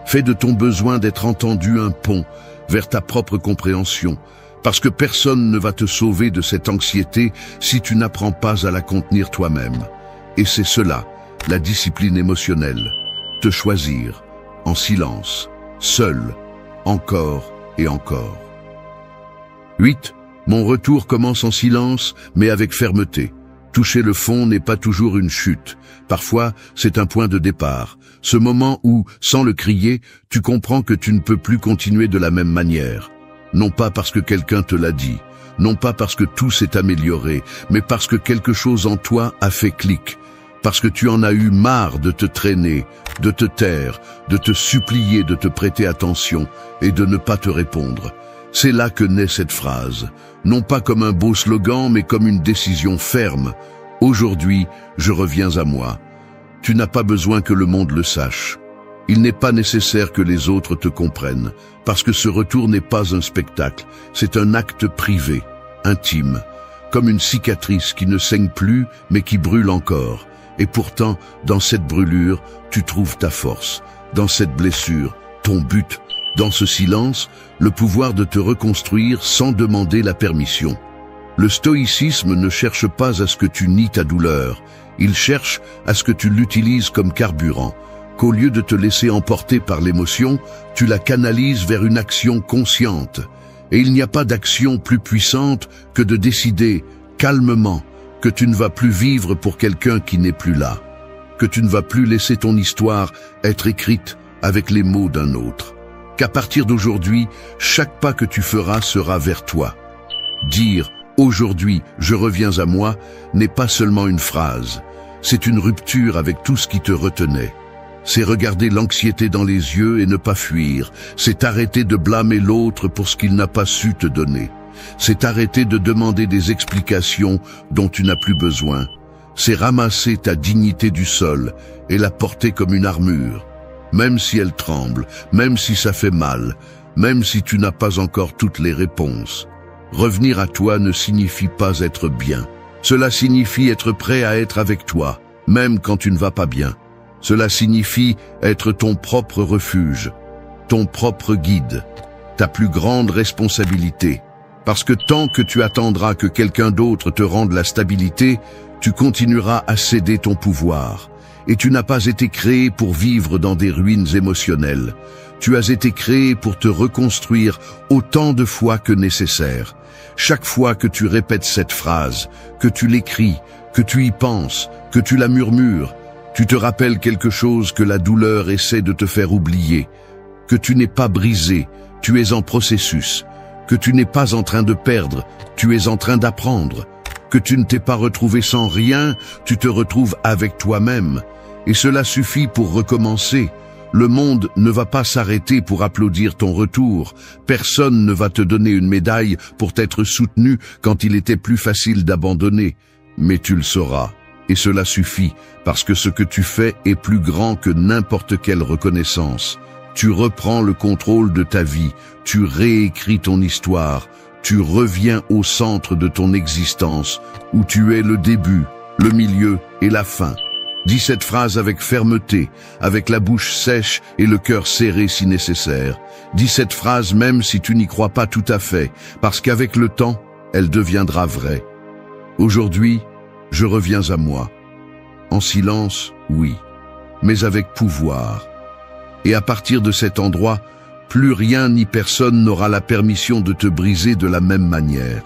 Fais de ton besoin d'être entendu un pont vers ta propre compréhension, parce que personne ne va te sauver de cette anxiété si tu n'apprends pas à la contenir toi-même. Et c'est cela, la discipline émotionnelle. Te choisir, en silence, seul, encore et encore. 8. Mon retour commence en silence, mais avec fermeté. Toucher le fond n'est pas toujours une chute. Parfois, c'est un point de départ. Ce moment où, sans le crier, tu comprends que tu ne peux plus continuer de la même manière. Non pas parce que quelqu'un te l'a dit, non pas parce que tout s'est amélioré, mais parce que quelque chose en toi a fait clic. Parce que tu en as eu marre de te traîner, de te taire, de te supplier de te prêter attention et de ne pas te répondre. C'est là que naît cette phrase, non pas comme un beau slogan, mais comme une décision ferme. Aujourd'hui, je reviens à moi. Tu n'as pas besoin que le monde le sache. Il n'est pas nécessaire que les autres te comprennent, parce que ce retour n'est pas un spectacle, c'est un acte privé, intime, comme une cicatrice qui ne saigne plus, mais qui brûle encore. Et pourtant, dans cette brûlure, tu trouves ta force. Dans cette blessure, ton but. Dans ce silence, le pouvoir de te reconstruire sans demander la permission. Le stoïcisme ne cherche pas à ce que tu nies ta douleur, il cherche à ce que tu l'utilises comme carburant, qu'au lieu de te laisser emporter par l'émotion, tu la canalises vers une action consciente. Et il n'y a pas d'action plus puissante que de décider, calmement, que tu ne vas plus vivre pour quelqu'un qui n'est plus là, que tu ne vas plus laisser ton histoire être écrite avec les mots d'un autre. Qu'à partir d'aujourd'hui, chaque pas que tu feras sera vers toi. Dire « Aujourd'hui, je reviens à moi » n'est pas seulement une phrase, c'est une rupture avec tout ce qui te retenait. C'est regarder l'anxiété dans les yeux et ne pas fuir, c'est arrêter de blâmer l'autre pour ce qu'il n'a pas su te donner. C'est arrêter de demander des explications dont tu n'as plus besoin. C'est ramasser ta dignité du sol et la porter comme une armure. Même si elle tremble, même si ça fait mal, même si tu n'as pas encore toutes les réponses. Revenir à toi ne signifie pas être bien. Cela signifie être prêt à être avec toi, même quand tu ne vas pas bien. Cela signifie être ton propre refuge, ton propre guide, ta plus grande responsabilité. Parce que tant que tu attendras que quelqu'un d'autre te rende la stabilité, tu continueras à céder ton pouvoir. Et tu n'as pas été créé pour vivre dans des ruines émotionnelles. Tu as été créé pour te reconstruire autant de fois que nécessaire. Chaque fois que tu répètes cette phrase, que tu l'écris, que tu y penses, que tu la murmures, tu te rappelles quelque chose que la douleur essaie de te faire oublier. Que tu n'es pas brisé, tu es en processus. Que tu n'es pas en train de perdre, tu es en train d'apprendre. Que tu ne t'es pas retrouvé sans rien, tu te retrouves avec toi-même. Et cela suffit pour recommencer. Le monde ne va pas s'arrêter pour applaudir ton retour. Personne ne va te donner une médaille pour t'être soutenu quand il était plus facile d'abandonner. Mais tu le sauras. Et cela suffit, parce que ce que tu fais est plus grand que n'importe quelle reconnaissance. Tu reprends le contrôle de ta vie, tu réécris ton histoire, tu reviens au centre de ton existence, où tu es le début, le milieu et la fin. Dis cette phrase avec fermeté, avec la bouche sèche et le cœur serré si nécessaire. Dis cette phrase même si tu n'y crois pas tout à fait, parce qu'avec le temps, elle deviendra vraie. Aujourd'hui, je reviens à moi. En silence, oui, mais avec pouvoir. Et à partir de cet endroit, plus rien ni personne n'aura la permission de te briser de la même manière.